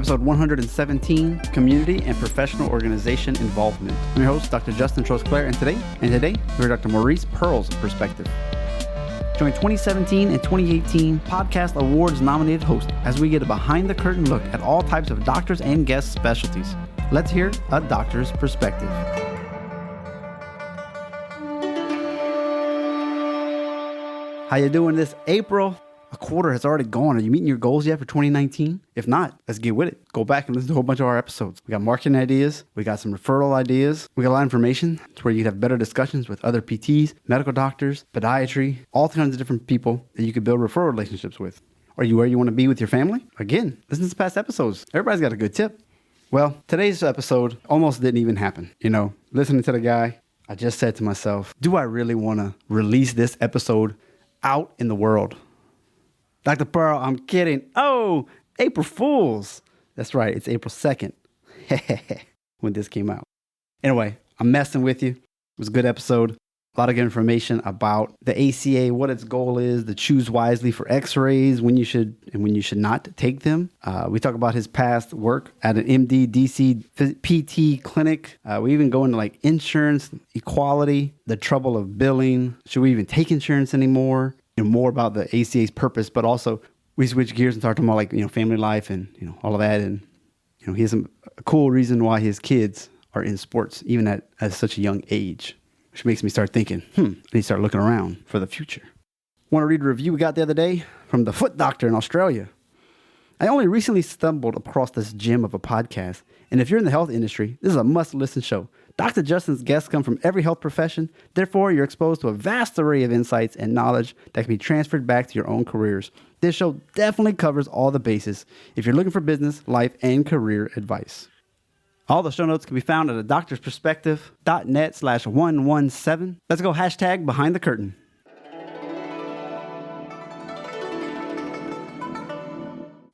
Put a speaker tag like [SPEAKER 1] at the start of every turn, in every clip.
[SPEAKER 1] episode 117, Community and Professional Organization Involvement. I'm your host, Dr. Justin Trosclair, and today, we're Dr. Maurice Pearl's perspective. Join 2017 and 2018 Podcast Awards nominated host as we get a behind-the-curtain look at all types of doctors and guest specialties. Let's hear a doctor's perspective. How you doing this April? A quarter has already gone. Are you meeting your goals yet for 2019? If not, let's get with it. Go back and listen to a whole bunch of our episodes. We got marketing ideas. We got some referral ideas. We got a lot of information to where you can have better discussions with other PTs, medical doctors, podiatry, all kinds of different people that you could build referral relationships with. Are you where you want to be with your family? Again, listen to past episodes. Everybody's got a good tip. Well, today's episode almost didn't even happen. Listening to the guy, I just said to myself, do I really want to release this episode out in the world? Dr. Pearl, I'm kidding. Oh, April Fools. That's right. It's April 2nd when this came out. Anyway, I'm messing with you. It was a good episode. A lot of good information about the ACA, what its goal is, to choose wisely for x-rays, when you should and when you should not take them. We talk about his past work at an MD, DC, PT clinic. We even go into like insurance, equality, the trouble of billing. Should we even take insurance anymore? More about the ACA's purpose, but also we switch gears and start talking about like, family life and, all of that. And, he has a cool reason why his kids are in sports, even at such a young age, which makes me start thinking, I need to start looking around for the future. Want to read a review we got the other day from the Foot Doctor in Australia. I only recently stumbled across this gem of a podcast, and if you're in the health industry, this is a must-listen show. Dr. Justin's guests come from every health profession. Therefore, you're exposed to a vast array of insights and knowledge that can be transferred back to your own careers. This show definitely covers all the bases if you're looking for business, life, and career advice. All the show notes can be found at adoctorsperspective.net/117. Let's go hashtag behind the curtain.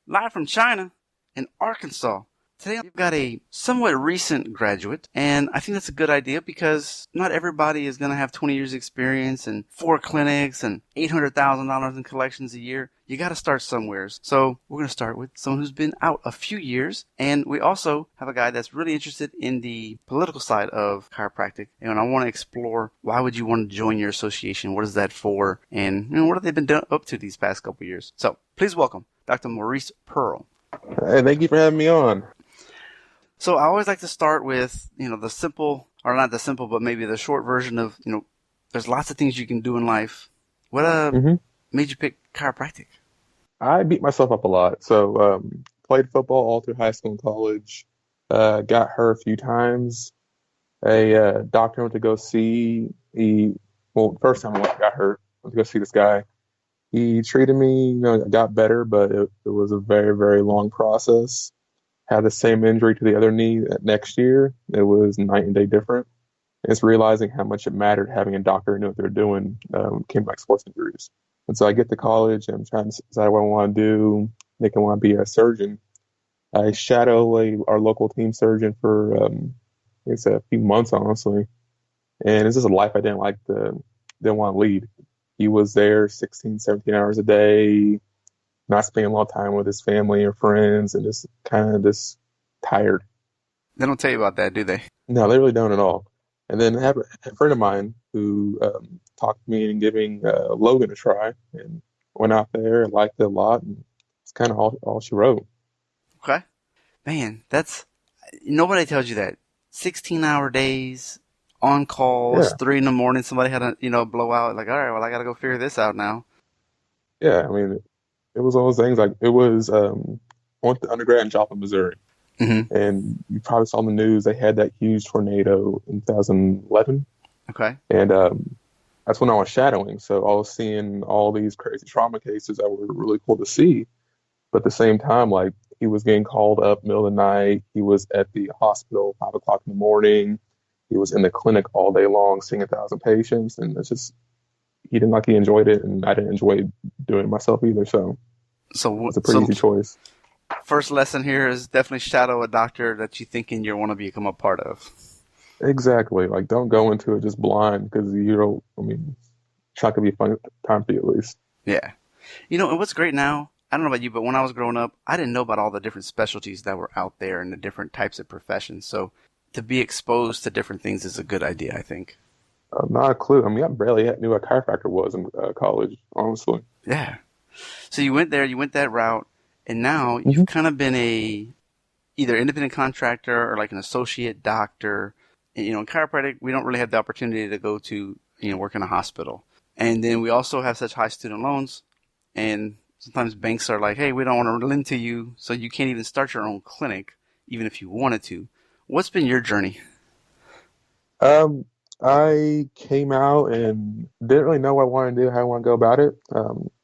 [SPEAKER 1] Live from China in Arkansas. Today, we've got a somewhat recent graduate, and I think that's a good idea because not everybody is going to have 20 years experience and 4 clinics and $800,000 in collections a year. You got to start somewhere. So we're going to start with someone who's been out a few years, and we also have a guy that's really interested in the political side of chiropractic, and I want to explore why would you want to join your association, what is that for, and what have they been up to these past couple years. So please welcome Dr. Maurice Pearl.
[SPEAKER 2] Hey, thank you for having me on.
[SPEAKER 1] So I always like to start with, the simple, or not the simple, but maybe the short version of, there's lots of things you can do in life. What made you pick chiropractic?
[SPEAKER 2] I beat myself up a lot. So played football all through high school and college. Got hurt a few times. A doctor went to go see. First time I got hurt, went to go see this guy. He treated me, I got better, but it was a very, very long process. Had the same injury to the other knee next year. It was night and day different. It's realizing how much it mattered having a doctor who knew what they were doing came back sports injuries. And so I get to college and I'm trying to decide what I want to do. I think I want to be a surgeon. I shadow our local team surgeon for it's a few months, honestly. And it's just a life I didn't want to lead. He was there 16, 17 hours a day, not spending a lot of time with his family or friends, and just kind of just tired.
[SPEAKER 1] They don't tell you about that, do they?
[SPEAKER 2] No, they really don't at all. And then I have a friend of mine who talked to me and giving Logan a try, and went out there and liked it a lot, and it's kind of all she wrote.
[SPEAKER 1] Okay. Man, nobody tells you that. 16-hour days, on calls, 3 a.m, somebody had a blowout. Like, all right, well, I got to go figure this out now.
[SPEAKER 2] Yeah, I mean, it was all those things. Like, it was, I went to undergrad in Joplin, Missouri. Mm-hmm. And you probably saw in the news, they had that huge tornado in 2011.
[SPEAKER 1] Okay.
[SPEAKER 2] And that's when I was shadowing. So I was seeing all these crazy trauma cases that were really cool to see. But at the same time, like, he was getting called up middle of the night. He was at the hospital 5 o'clock in the morning. He was in the clinic all day long seeing 1,000 patients. And it's just, he enjoyed it. And I didn't enjoy doing it myself either. So it's a pretty easy choice.
[SPEAKER 1] First lesson here is definitely shadow a doctor that you thinking you want to become a part of.
[SPEAKER 2] Exactly. Like, don't go into it just blind because it's not going to be a fun time for you at least.
[SPEAKER 1] Yeah. And what's great now, I don't know about you, but when I was growing up, I didn't know about all the different specialties that were out there and the different types of professions. So to be exposed to different things is a good idea, I think.
[SPEAKER 2] Not a clue. I mean, I barely knew what a chiropractor was in college, honestly.
[SPEAKER 1] Yeah. So you went there, you went that route, and now
[SPEAKER 2] Hmm.
[SPEAKER 1] you've kind of been a either independent contractor or like an associate doctor. And, in chiropractic, we don't really have the opportunity to go to, work in a hospital. And then we also have such high student loans, and sometimes banks are like, hey, we don't want to lend to you, so you can't even start your own clinic, even if you wanted to. What's been your journey?
[SPEAKER 2] Um, I came out and didn't really know what I wanted to do, how I want to go about it.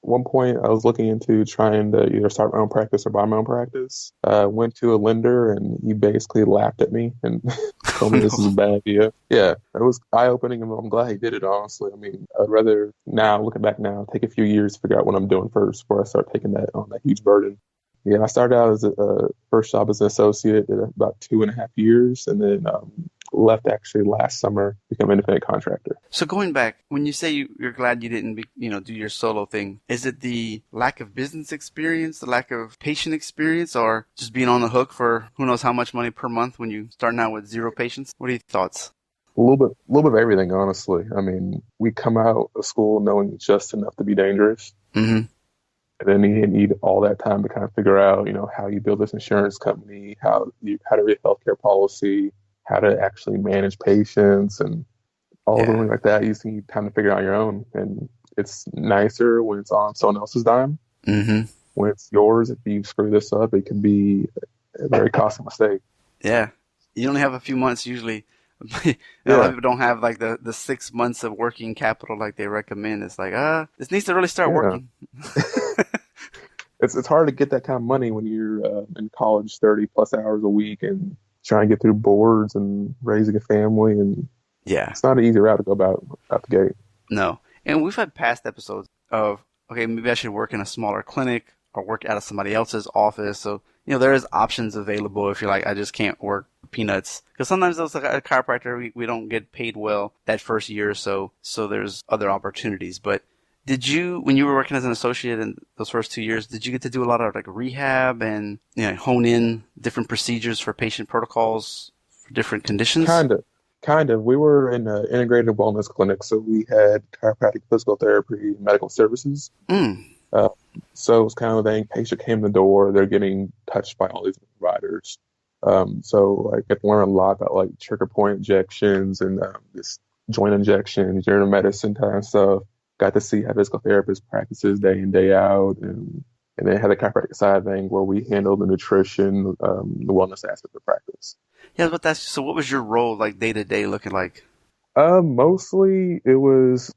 [SPEAKER 2] One point, I was looking into trying to either start my own practice or buy my own practice. Went to a lender and he basically laughed at me and told me this is a
[SPEAKER 1] No.
[SPEAKER 2] bad idea. Yeah, it was eye-opening and I'm glad he did it, honestly. I mean, I'd rather now, looking back now, take a few years to figure out what I'm doing first before I start taking that on that huge burden. Yeah, I started out as a first job as an associate, did about 2.5 years, and then left actually last summer, become an independent contractor.
[SPEAKER 1] So going back, when you say you're glad you didn't, do your solo thing, is it the lack of business experience, the lack of patient experience, or just being on the hook for who knows how much money per month when you starting out with zero patients? What are your thoughts?
[SPEAKER 2] A little bit of everything, honestly. I mean, we come out of school knowing just enough to be dangerous.
[SPEAKER 1] Mm-hmm.
[SPEAKER 2] And then you need all that time to kind of figure out, how you build this insurance company, how to read healthcare policy, how to actually manage patients, and all of
[SPEAKER 1] Yeah.
[SPEAKER 2] them like that. You just need time to figure out your own. And it's nicer when it's on someone else's dime.
[SPEAKER 1] Mm-hmm.
[SPEAKER 2] When it's yours, if you screw this up, it can be a very costly mistake.
[SPEAKER 1] Yeah. You only have a few months usually. A lot of
[SPEAKER 2] Yeah,
[SPEAKER 1] people don't have like the 6 months of working capital like they recommend. It's like, this needs to really start
[SPEAKER 2] yeah.
[SPEAKER 1] working.
[SPEAKER 2] It's hard to get that kind of money when you're in college, 30 plus hours a week, and trying to get through boards and raising a family, and
[SPEAKER 1] Yeah.
[SPEAKER 2] it's not an easy route to go about out the gate.
[SPEAKER 1] No. And we've had past episodes of, okay, maybe I should work in a smaller clinic or work out of somebody else's office. So, there is options available if you're like, I just can't work peanuts. Because sometimes those like a chiropractor, we don't get paid well that first year or so. So there's other opportunities. But did you, when you were working as an associate in those first 2 years, did you get to do a lot of like rehab and hone in different procedures for patient protocols for different conditions?
[SPEAKER 2] Kind of, kind of. We were in an integrated wellness clinic, so we had chiropractic, physical therapy, medical services.
[SPEAKER 1] Mm.
[SPEAKER 2] Uh, so it was kind of a thing. Patient came in the door, they're getting touched by all these providers. So I get to learn a lot about like trigger point injections and this joint injections, general medicine kind of stuff. Got to see how physical therapist practices day in, day out. And then had a chiropractic side thing where we handle the nutrition, the wellness aspect of practice.
[SPEAKER 1] Yeah, but so what was your role like day to day looking like?
[SPEAKER 2] Mostly it was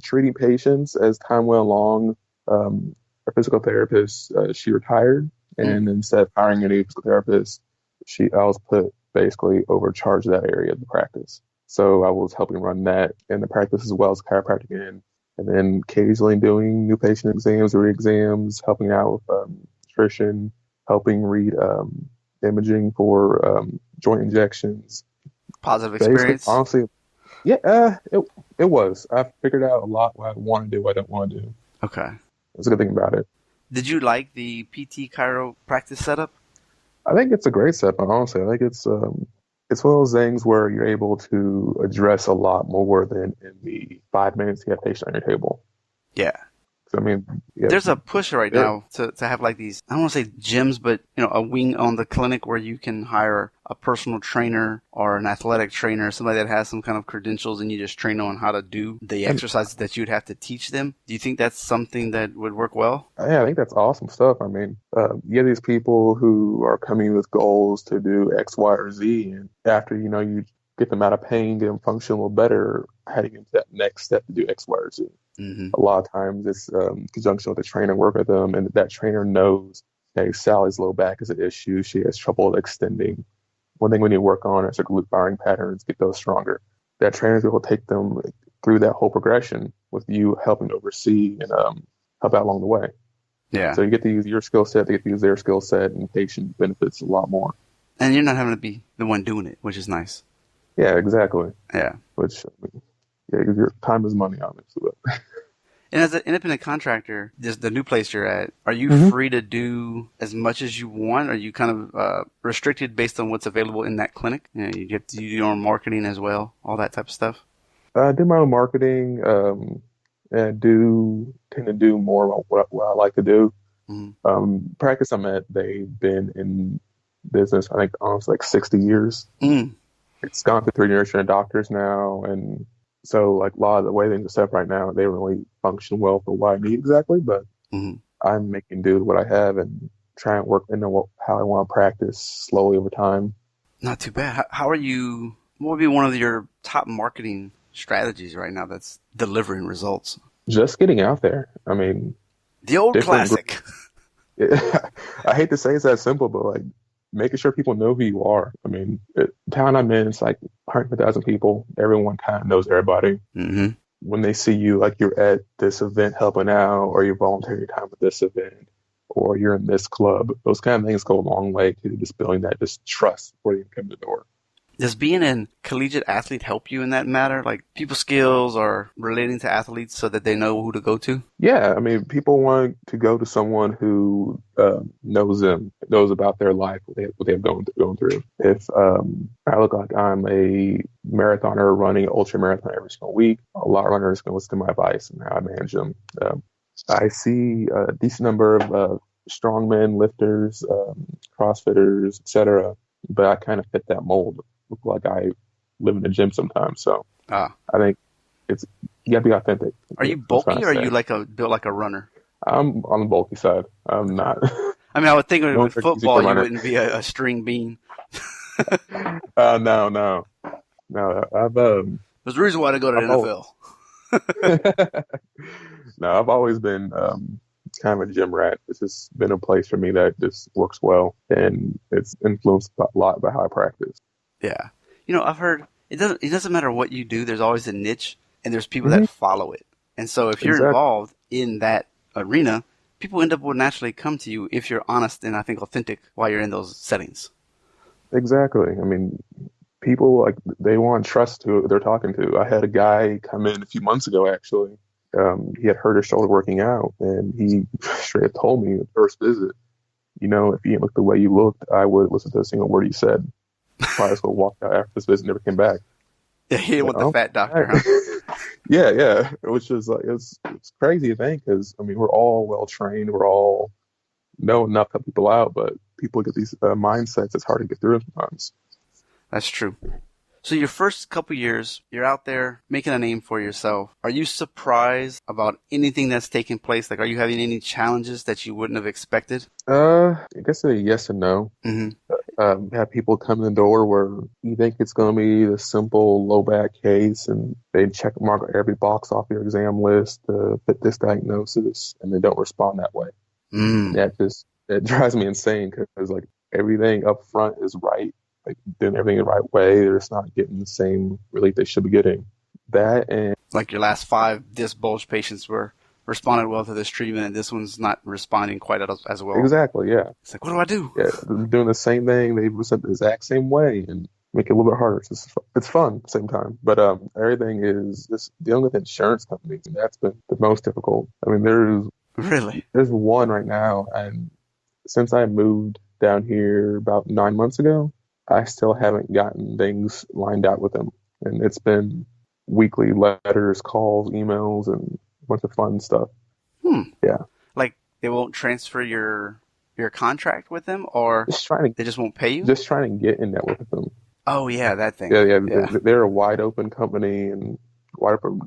[SPEAKER 2] treating patients as time went along. Our physical therapist, she retired,
[SPEAKER 1] Mm.
[SPEAKER 2] and instead of hiring a new physical therapist, I was put basically overcharged that area of the practice. So I was helping run that in the practice as well as chiropractic and then occasionally doing new patient exams, re-exams, helping out with nutrition, helping read imaging for joint injections.
[SPEAKER 1] Positive
[SPEAKER 2] Basically,
[SPEAKER 1] experience?
[SPEAKER 2] honestly, yeah, it was. I figured out a lot what I want to do, what I don't want to do.
[SPEAKER 1] Okay.
[SPEAKER 2] That's a good thing about it.
[SPEAKER 1] Did you like the PT Chiro practice setup?
[SPEAKER 2] I think it's a great step, honestly. I think it's one of those things where you're able to address a lot more than in the 5 minutes you have a patient on your table.
[SPEAKER 1] Yeah.
[SPEAKER 2] So, I mean, yeah,
[SPEAKER 1] There's a push right
[SPEAKER 2] there,
[SPEAKER 1] now to have like these, I don't want to say gyms, but a wing on the clinic where you can hire a personal trainer or an athletic trainer, somebody that has some kind of credentials and you just train them on how to do the
[SPEAKER 2] and
[SPEAKER 1] exercises that you'd have to teach them. Do you think that's something that would work well?
[SPEAKER 2] yeah, I think that's awesome stuff. I mean, you have these people who are coming with goals to do X, Y, or Z, and after you get them out of pain, get them function a little better, heading into that next step to do X, Y, or Z.
[SPEAKER 1] Mm-hmm.
[SPEAKER 2] A lot of times it's conjunction with the trainer, work with them, and that trainer knows, hey, Sally's low back is an issue. She has trouble extending. One thing we need to work on is her glute firing patterns, get those stronger. That trainer will take them through that whole progression with you helping to oversee and help out along the way.
[SPEAKER 1] Yeah.
[SPEAKER 2] So you get to use your skill set, they get to use their skill set, and patient benefits a lot more.
[SPEAKER 1] And you're not having to be the one doing it, which is nice.
[SPEAKER 2] Yeah, exactly.
[SPEAKER 1] Yeah.
[SPEAKER 2] Which, I mean, yeah, your time is money, obviously. But
[SPEAKER 1] And as an independent contractor, this the new place you're at, are you
[SPEAKER 2] Hmm.
[SPEAKER 1] free to do as much as you want? Are you kind of restricted based on what's available in that clinic? You know, you have to do your own marketing as well, all that type of stuff.
[SPEAKER 2] I do my own marketing, and I do tend to do more of what I like to do.
[SPEAKER 1] Mm.
[SPEAKER 2] Practice I'm at, they've been in business, I think, almost like 60 years.
[SPEAKER 1] Mm.
[SPEAKER 2] It's gone through three generations of doctors now, and so like a lot of the way things are set up right now, they don't really function well for what I need exactly. But
[SPEAKER 1] Mm.
[SPEAKER 2] I'm making do with what I have and trying to work into how I want to practice slowly over time.
[SPEAKER 1] Not too bad. How are you? What would be one of your top marketing strategies right now that's delivering results?
[SPEAKER 2] Just getting out there. I mean,
[SPEAKER 1] The old
[SPEAKER 2] different.
[SPEAKER 1] classic.
[SPEAKER 2] I hate to say it's that simple, but like making sure people know who you are. I mean, town I'm in, it's like 100,000 people. Everyone kind of knows everybody.
[SPEAKER 1] Hmm.
[SPEAKER 2] When they see you, like you're at this event helping out, or you're volunteering time at this event, or you're in this club, those kind of things go a long way to just building that just trust before you come to the door.
[SPEAKER 1] Does being a collegiate athlete help you in that matter? Like people skills or relating to athletes so that they know who to go to?
[SPEAKER 2] Yeah, I mean, people want to go to someone who knows them, knows about their life, what they have going through. If I look like I'm a marathoner running an ultra marathon every single week, a lot of runners can listen to my advice and how I manage them. I see a decent number of strongmen, lifters, CrossFitters, etc. But I kind of fit that mold. Look like I live in the gym sometimes. So
[SPEAKER 1] Ah,
[SPEAKER 2] I think it's you gotta be authentic.
[SPEAKER 1] are you
[SPEAKER 2] That's what I
[SPEAKER 1] bulky or are
[SPEAKER 2] say.
[SPEAKER 1] you like built like a runner?
[SPEAKER 2] I'm on the bulky side. I'm not.
[SPEAKER 1] I mean, I would think
[SPEAKER 2] No
[SPEAKER 1] with
[SPEAKER 2] trick easy
[SPEAKER 1] football
[SPEAKER 2] for
[SPEAKER 1] you
[SPEAKER 2] runner.
[SPEAKER 1] wouldn't be a string bean.
[SPEAKER 2] No, no, no.
[SPEAKER 1] There's a reason why I go to the
[SPEAKER 2] I've always,
[SPEAKER 1] NFL.
[SPEAKER 2] no, I've always been kind of a gym rat. It's just been a place for me that just works well, and it's influenced a lot by how I practice.
[SPEAKER 1] Yeah. You know, I've heard it doesn't matter what you do, there's always a niche and there's people
[SPEAKER 2] Hmm.
[SPEAKER 1] that follow it. And so if you're
[SPEAKER 2] Exactly.
[SPEAKER 1] involved in that arena, people end up will naturally come to you if you're honest and I think authentic while you're in those settings.
[SPEAKER 2] Exactly. I mean, people like they want trust to who they're talking to. I had a guy come in a few months ago, actually. He had hurt his shoulder working out, and he straight up told me at first visit, if you didn't look the way you looked, I would listen to a single word you said. Probably just go walk out after this visit, and never came back.
[SPEAKER 1] Yeah, he didn't
[SPEAKER 2] Like,
[SPEAKER 1] want the
[SPEAKER 2] oh,
[SPEAKER 1] fat doctor, huh?
[SPEAKER 2] okay. Yeah, yeah. Which is like it's crazy to think because I mean we're all well trained, we're all know enough to help people out, but people get these mindsets. It's hard to get through sometimes.
[SPEAKER 1] That's true. So your first couple years, you're out there making a name for yourself. Are you surprised about anything that's taking place? Like, are you having any challenges that you wouldn't have expected?
[SPEAKER 2] I guess a yes and no.
[SPEAKER 1] Hmm.
[SPEAKER 2] Have people come in the door where you think it's going to be the simple low back case, and they check mark every box off your exam list to fit this diagnosis, and they don't respond that way.
[SPEAKER 1] Mm.
[SPEAKER 2] That drives me insane because like everything up front is right, like doing everything the right way. They're just not getting the same relief they should be getting. That and
[SPEAKER 1] Like your last 5 disc bulge patients were responded well to this treatment, and this one's not responding quite as well.
[SPEAKER 2] exactly, yeah,
[SPEAKER 1] It's like, what do I do?
[SPEAKER 2] yeah, they're doing the same thing. They was the exact same way and make it a little bit harder. It's fun at the same time, but everything is this dealing with insurance companies, and that's been the most difficult. I mean,
[SPEAKER 1] Really?
[SPEAKER 2] there's one right now, and since I moved down here about 9 months ago, I still haven't gotten things lined out with them. And it's been weekly letters, calls, emails, and a bunch of fun stuff.
[SPEAKER 1] Hmm.
[SPEAKER 2] Yeah.
[SPEAKER 1] Like they won't transfer your contract with them, or
[SPEAKER 2] Just trying
[SPEAKER 1] they just won't pay you?
[SPEAKER 2] just trying to get in network with them.
[SPEAKER 1] Oh yeah, that thing.
[SPEAKER 2] Yeah, yeah.
[SPEAKER 1] Yeah.
[SPEAKER 2] They're a wide open company and wide open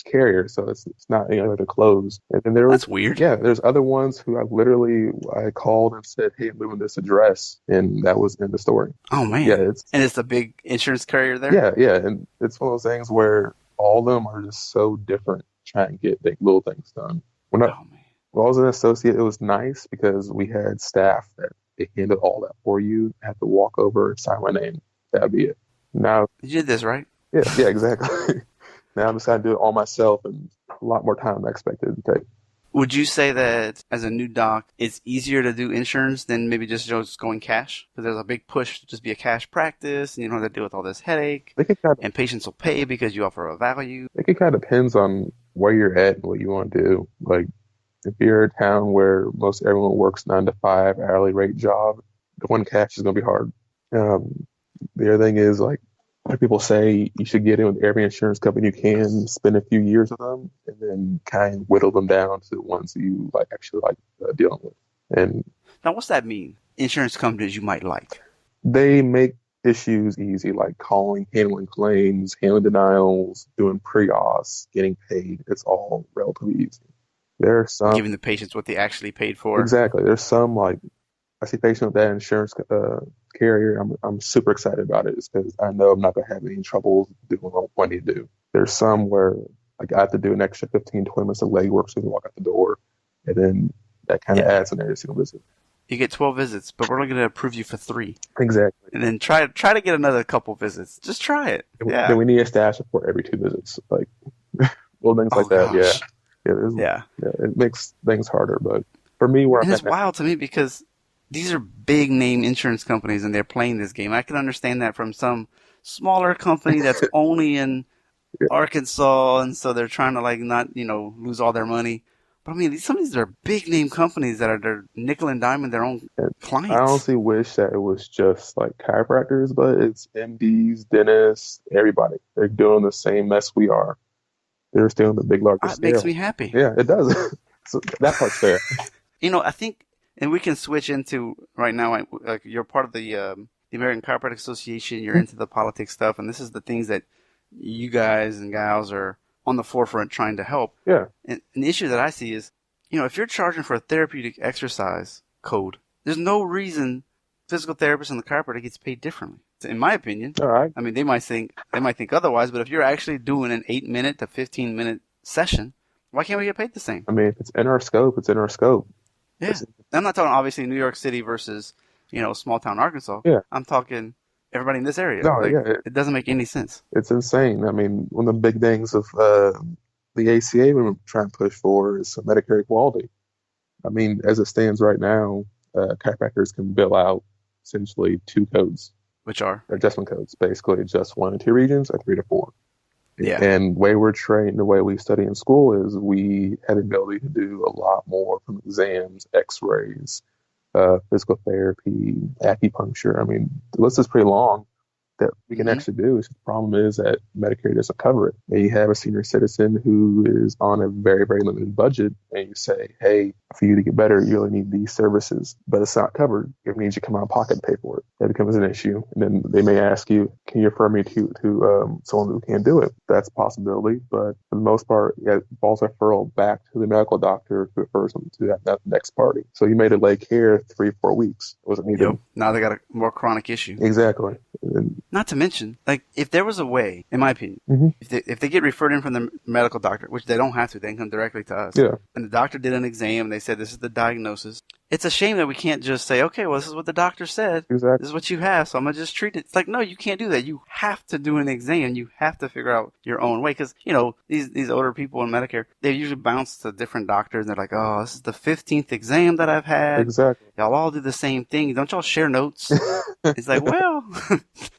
[SPEAKER 2] carrier, so it's not they're closed. And then
[SPEAKER 1] That's weird.
[SPEAKER 2] there's other ones who I called and said, hey, I'm moving this address, and that was in the story.
[SPEAKER 1] Oh man.
[SPEAKER 2] Yeah, it's
[SPEAKER 1] And it's the big insurance carrier there?
[SPEAKER 2] yeah, yeah, and it's one of those things where all of them are just so different, trying to get little things done.
[SPEAKER 1] Oh man.
[SPEAKER 2] When I was an associate, it was nice because we had staff that they handled all that for you. I had to walk over and sign my name. That'd be it. Now,
[SPEAKER 1] You did this, right?
[SPEAKER 2] yeah, exactly. Now I'm just gonna do it all myself, and a lot more time than I expected it to take.
[SPEAKER 1] Would you say that as a new doc, it's easier to do insurance than maybe just going cash? Because there's a big push to just be a cash practice, and you don't have to deal with all this headache,
[SPEAKER 2] I think it kind of,
[SPEAKER 1] and patients will pay because you offer a value.
[SPEAKER 2] I think it kind of depends on where you're at and what you want to do. Like, if you're a town where most everyone works 9 to 5 hourly rate job, going cash is going to be hard. Um, the other thing is, like, a lot of people say you should get in with every insurance company you can, spend a few years with them, and then kind of whittle them down to the ones that you like actually like dealing with. And
[SPEAKER 1] Now, what's that mean? Insurance companies you might like.
[SPEAKER 2] they make issues easy, like calling, handling claims, handling denials, doing pre-auths, getting paid. It's all relatively easy. There are some,
[SPEAKER 1] Giving the patients what they actually paid for.
[SPEAKER 2] exactly. There's some, like, I see patients with that insurance carrier. I'm super excited about it, because I know I'm not gonna have any trouble doing what I need to do. There's some where, like, I have to do an extra 15, 20 minutes of legwork so I can walk out the door, and then that kind of adds an every single visit.
[SPEAKER 1] You get 12 visits, but we're only going to approve you for 3.
[SPEAKER 2] Exactly.
[SPEAKER 1] And then try to get another couple visits. Just try it. Yeah.
[SPEAKER 2] Then we need a staff support every 2 visits, like little things like that.
[SPEAKER 1] Gosh.
[SPEAKER 2] Yeah, it makes things harder, but for me, where
[SPEAKER 1] And
[SPEAKER 2] I'm
[SPEAKER 1] it's
[SPEAKER 2] at now,
[SPEAKER 1] wild to me because these are big name insurance companies and they're playing this game. I can understand that from some smaller company that's only in Arkansas, and so they're trying to like not, lose all their money. But I mean, some of these are big name companies that are they're nickel and diming their own clients.
[SPEAKER 2] I honestly wish that it was just like chiropractors, but it's MDs, dentists, everybody. They're doing the same mess we are. They're still in the big, larger
[SPEAKER 1] It
[SPEAKER 2] scale.
[SPEAKER 1] makes me happy.
[SPEAKER 2] Yeah, it does. So that part's fair.
[SPEAKER 1] I think, and we can switch into right now. Like you're part of the American Chiropractic Association. You're into the politics stuff, and this is the things that you guys and gals are on the forefront trying to help.
[SPEAKER 2] Yeah.
[SPEAKER 1] And the issue that I see is, if you're charging for a therapeutic exercise code, there's no reason physical therapist and the chiropractor gets paid differently. In my opinion.
[SPEAKER 2] All right.
[SPEAKER 1] I mean, they might think otherwise, but if you're actually doing an 8-minute to 15-minute session, why can't we get paid the same?
[SPEAKER 2] I mean, if it's in our scope, it's in our scope.
[SPEAKER 1] Yeah. I'm not talking obviously New York City versus, small town Arkansas.
[SPEAKER 2] Yeah.
[SPEAKER 1] I'm talking everybody in this area.
[SPEAKER 2] No,
[SPEAKER 1] it doesn't make any sense.
[SPEAKER 2] It's insane. I mean, one of the big things of the ACA we're trying to push for is Medicare equality. I mean, as it stands right now, chiropractors can bill out essentially 2 codes.
[SPEAKER 1] Which are?
[SPEAKER 2] Adjustment codes, basically just 1 to 2 regions or 3 to 4.
[SPEAKER 1] Yeah.
[SPEAKER 2] And the way we're trained, the way we study in school is we have the ability to do a lot more from exams, x-rays, physical therapy, acupuncture. I mean, the list is pretty long that we can actually do. The problem is that Medicare doesn't cover it. And you have a senior citizen who is on a very, very limited budget, and you say, hey, for you to get better, you only need these services, but it's not covered. It means you come out of pocket and pay for it. That becomes an issue. And then they may ask you, can you refer me to someone who can do it? That's a possibility, but for the most part, it falls a referral back to the medical doctor who refers them to that next party. So you may delay care 3-4 weeks. It wasn't needed.
[SPEAKER 1] Yep. Now they got a more chronic issue.
[SPEAKER 2] Exactly.
[SPEAKER 1] Not to mention, like, if there was a way, in my opinion, if they get referred in from the medical doctor, which they don't have to, they can come directly to us.
[SPEAKER 2] Yeah.
[SPEAKER 1] And the doctor did an exam, and they said this is the diagnosis. It's a shame that we can't just say, okay, well, this is what the doctor said.
[SPEAKER 2] Exactly.
[SPEAKER 1] This is what you have, so I'm going to just treat it. It's like, no, you can't do that. You have to do an exam. You have to figure out your own way. Because, these older people in Medicare, they usually bounce to different doctors, and they're like, oh, this is the 15th exam that I've had.
[SPEAKER 2] Exactly.
[SPEAKER 1] Y'all all do the same thing. Don't y'all share notes? It's like, well,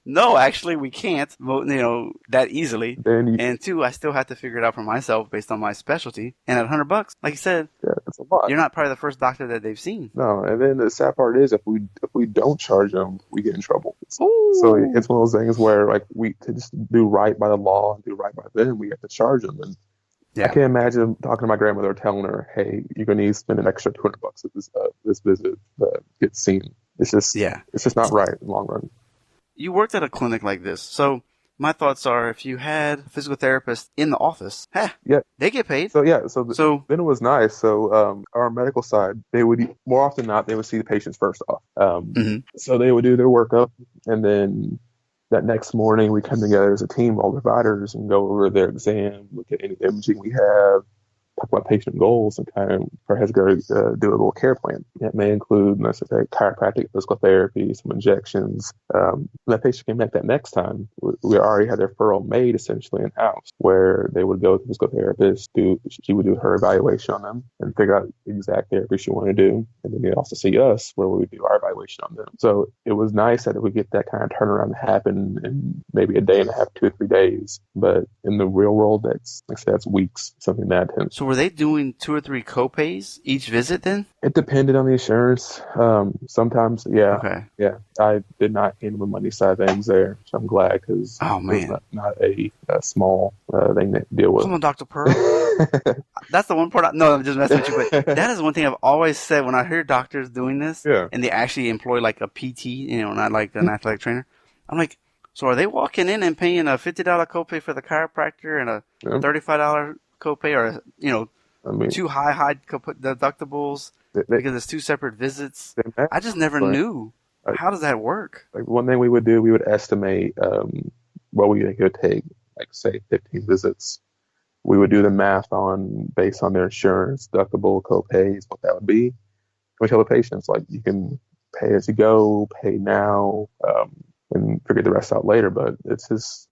[SPEAKER 1] no, actually, we can't, that easily. And 2, I still have to figure it out for myself based on my specialty. And at $100, like you said,
[SPEAKER 2] it's a lot.
[SPEAKER 1] You're not probably the first doctor that they've seen.
[SPEAKER 2] No, and then the sad part is if we don't charge them, we get in trouble.
[SPEAKER 1] Ooh.
[SPEAKER 2] So it's one of those things where, like, we to just do right by the law and do right by them, we have to charge them. And I can't imagine talking to my grandmother telling her, "Hey, you're gonna need to spend an extra $200 at this visit to get seen." It's just not right in the long run.
[SPEAKER 1] You worked at a clinic like this, so my thoughts are, if you had a physical therapist in the office, they get paid.
[SPEAKER 2] So then it was nice. So our medical side, they would, more often than not, they would see the patients first off. So they would do their workup, and then that next morning we come together as a team, all the providers, and go over their exam, look at any imaging we have, talk about patient goals and kind of has to do a little care plan. That may include, let's say, chiropractic, physical therapy, some injections. That patient came back that next time, we already had their referral made essentially in house, where they would go to the physical therapist, she would do her evaluation on them and figure out the exact therapy she wanted to do, and then they'd also see us where we would do our evaluation on them. So it was nice that we get that kind of turnaround to happen in maybe a day and a half, 2 or 3 days. But in the real world, that's like I said, that's weeks, something that intense.
[SPEAKER 1] So were they doing 2 or 3 copays each visit then?
[SPEAKER 2] It depended on the insurance. Sometimes, yeah.
[SPEAKER 1] Okay.
[SPEAKER 2] Yeah. I did not handle the money side of things there, which I'm glad, because
[SPEAKER 1] oh, man.
[SPEAKER 2] It was not a small thing to deal with.
[SPEAKER 1] Come on, Dr. Pearl. That's the one part. No, I'm just messing with you. But that is one thing I've always said when I hear doctors doing this, and they actually employ like a PT, not like an athletic trainer. I'm like, so are they walking in and paying a $50 copay for the chiropractor and a $35 copay, or 2 high deductibles because it's 2 separate visits? I just never knew. How does that work?
[SPEAKER 2] Like one thing we would do, we would estimate what we think it would take, like say 15 visits. We would do the math based on their insurance, deductible, co-pays, what that would be. We tell the patients, like, you can pay as you go, pay now, and figure the rest out later. But it's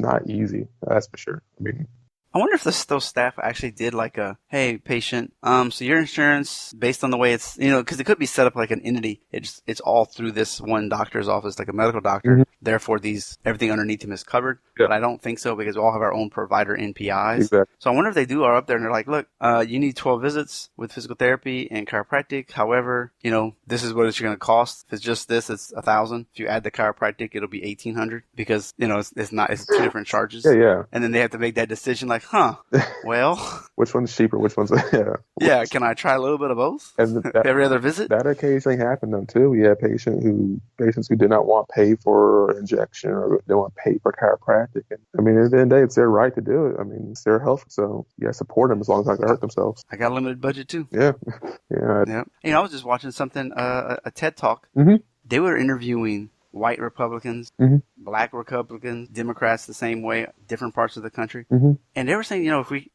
[SPEAKER 2] not easy, that's for sure.
[SPEAKER 1] I wonder if those staff actually did like hey, patient, so your insurance, based on the way it's, because it could be set up like an entity. It's all through this one doctor's office, like a medical doctor. Mm-hmm. Therefore, everything underneath him is covered. Yeah. But I don't think so, because we all have our own provider NPIs. Exactly. So I wonder if they are up there and they're like, look, you need 12 visits with physical therapy and chiropractic. However, this is what it's going to cost. If it's just this, it's $1,000. If you add the chiropractic, it'll be $1,800, because, it's 2 different charges.
[SPEAKER 2] Yeah.
[SPEAKER 1] And then they have to make that decision like, well,
[SPEAKER 2] which one's cheaper? Which one's
[SPEAKER 1] yeah? Can I try a little bit of both? And every other visit.
[SPEAKER 2] That occasionally happened though too. We had patients who did not want to pay for injection or didn't want to pay for chiropractic. And, at the end of the day, it's their right to do it. It's their health, so support them as long as they don't hurt themselves.
[SPEAKER 1] I got a limited budget too.
[SPEAKER 2] Yeah.
[SPEAKER 1] I was just watching something, a TED Talk.
[SPEAKER 2] Mm-hmm.
[SPEAKER 1] They were interviewing white Republicans,
[SPEAKER 2] mm-hmm.
[SPEAKER 1] black Republicans, Democrats the same way, different parts of the country.
[SPEAKER 2] Mm-hmm.
[SPEAKER 1] And they were saying,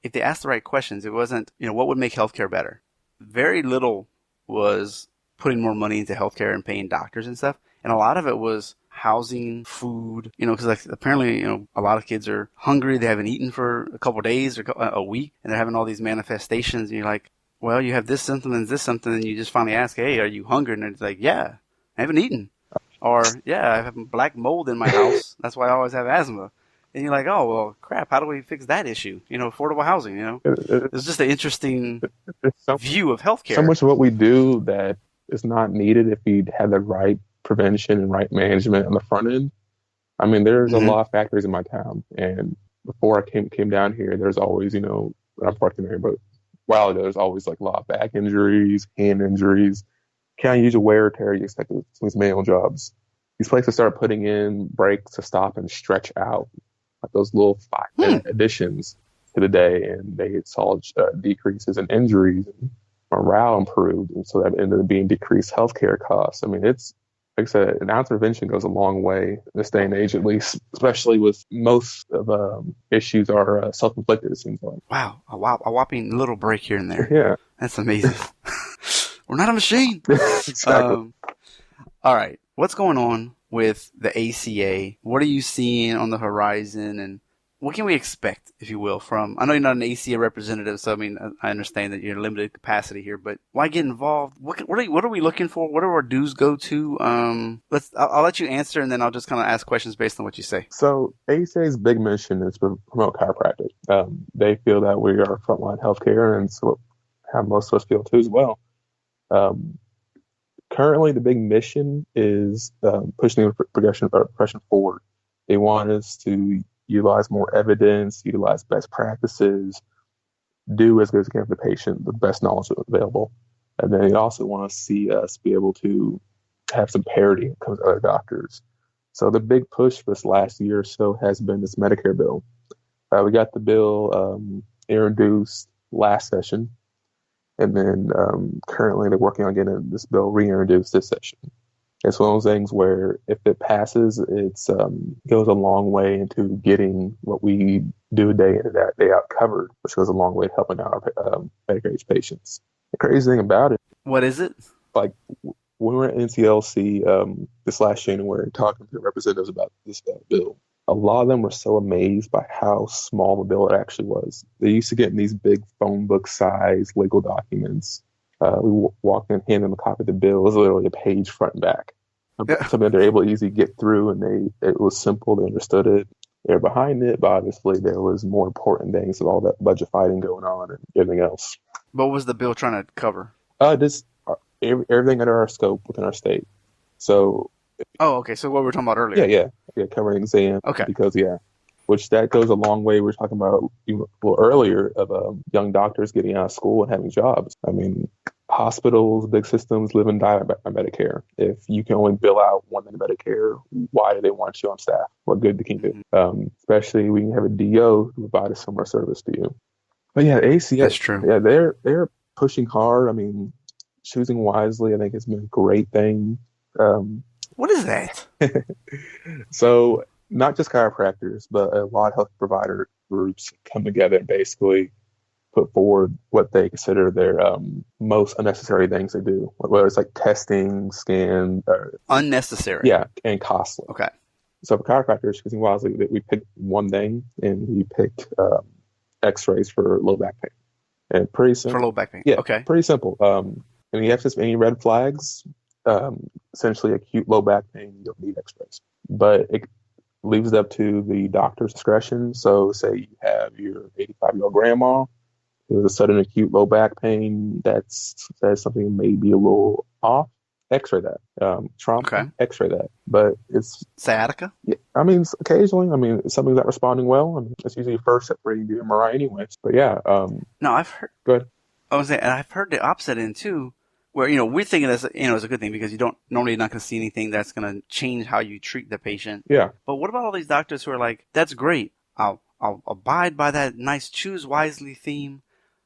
[SPEAKER 1] if they asked the right questions, it wasn't, what would make healthcare better? Very little was putting more money into healthcare and paying doctors and stuff. And a lot of it was housing, food, because apparently, a lot of kids are hungry. They haven't eaten for a couple of days or a week, and they're having all these manifestations. And you're like, well, you have this symptom and this symptom. And you just finally ask, hey, are you hungry? And it's like, yeah, I haven't eaten. Or, yeah, I have black mold in my house. That's why I always have asthma. And you're like, oh, well, crap, how do we fix that issue? Affordable housing, It's just an interesting view of healthcare.
[SPEAKER 2] So much of what we do that is not needed if we had the right prevention and right management on the front end. There's mm-hmm. a lot of factories in my town. And before I came down here, there's always, unfortunately, but a while ago, there's always like a lot of back injuries, hand injuries. Can't use a wear or tear you expect with these manual jobs. These places start putting in breaks to stop and stretch out, like those little 5-minute additions to the day, and they saw decreases in injuries and morale improved, and so that ended up being decreased healthcare costs. It's like I said, an ounce of prevention goes a long way in this day and age, at least, especially with most of issues are self-inflicted, it seems like.
[SPEAKER 1] Wow, a whopping little break here and there.
[SPEAKER 2] Yeah,
[SPEAKER 1] that's amazing. We're not a machine.
[SPEAKER 2] Exactly.
[SPEAKER 1] All right. What's going on with the ACA? What are you seeing on the horizon? And what can we expect, if you will, from, I know you're not an ACA representative, so I understand that you're limited capacity here, but why get involved? What are we looking for? What do our dues go to? I'll let you answer, and then I'll just kind of ask questions based on what you say.
[SPEAKER 2] So ACA's big mission is to promote chiropractic. They feel that we are frontline healthcare, and so how most of us feel too as well. Currently, the big mission is pushing the progression forward. They want us to utilize more evidence, utilize best practices, do as good as we can for the patient, the best knowledge available. And then they also want to see us be able to have some parity when it comes to other doctors. So the big push for this last year or so has been this Medicare bill. We got the bill introduced last session. And then currently they're working on getting this bill reintroduced this session. It's one of those things where if it passes, it's goes a long way into getting what we do day in and day out covered, which goes a long way to helping out our Medicare age patients. The crazy thing about it,
[SPEAKER 1] What is it?
[SPEAKER 2] like when we were at NCLC this last January talking to representatives about this bill, a lot of them were so amazed by how small the bill it actually was. They used to get in these big phone book size legal documents. We walked in and handed them a copy of the bill. It was literally a page front and back.
[SPEAKER 1] Yeah.
[SPEAKER 2] Something they're able to easily get through, and it was simple. They understood it. They're behind it, but obviously there was more important things with all that budget fighting going on and everything else.
[SPEAKER 1] What was the bill trying to cover?
[SPEAKER 2] Just everything under our scope within our state. So.
[SPEAKER 1] Oh, okay. So what we were talking about earlier.
[SPEAKER 2] Yeah, covering exams.
[SPEAKER 1] Okay.
[SPEAKER 2] Because which that goes a long way. We were talking about earlier of young doctors getting out of school and having jobs. I mean, hospitals, big systems live and die by Medicare. If you can only bill out one thing Medicare, why do they want you on staff? What good can you do? Especially when you have a DO who provide a similar service to you. But yeah, ACS.
[SPEAKER 1] That's true.
[SPEAKER 2] Yeah, they're pushing hard. I mean, choosing wisely, I think, has been a great thing.
[SPEAKER 1] What is that?
[SPEAKER 2] So not just chiropractors, but a lot of health provider groups come together and basically put forward what they consider their most unnecessary things to do, whether it's like testing, scan,
[SPEAKER 1] unnecessary.
[SPEAKER 2] Yeah, and costly.
[SPEAKER 1] Okay.
[SPEAKER 2] So for chiropractors, choosing wisely, we picked one thing, and we picked X-rays for low back pain, and pretty simple.
[SPEAKER 1] For low back pain.
[SPEAKER 2] Yeah.
[SPEAKER 1] Okay.
[SPEAKER 2] Pretty simple. And you have to any red flags. Essentially, acute low back pain, you don't need X-rays, but it leaves it up to the doctor's discretion. So, say you have your 85-year-old grandma with a sudden acute low back pain, that's something may be a little off. X-ray that. Trauma.
[SPEAKER 1] Okay.
[SPEAKER 2] X-ray that. But it's
[SPEAKER 1] sciatica.
[SPEAKER 2] Yeah, I mean, occasionally. I mean, if something's not responding well, I mean, that's usually the first step where you do MRI anyways. But yeah.
[SPEAKER 1] No, I've heard.
[SPEAKER 2] Go ahead.
[SPEAKER 1] I was saying, and I've heard the opposite end too. Where, we're thinking that's, it's a good thing because you don't, normally you're not going to see anything that's going to change how you treat the patient.
[SPEAKER 2] Yeah.
[SPEAKER 1] But what about all these doctors who are like, that's great. I'll abide by that nice choose wisely theme.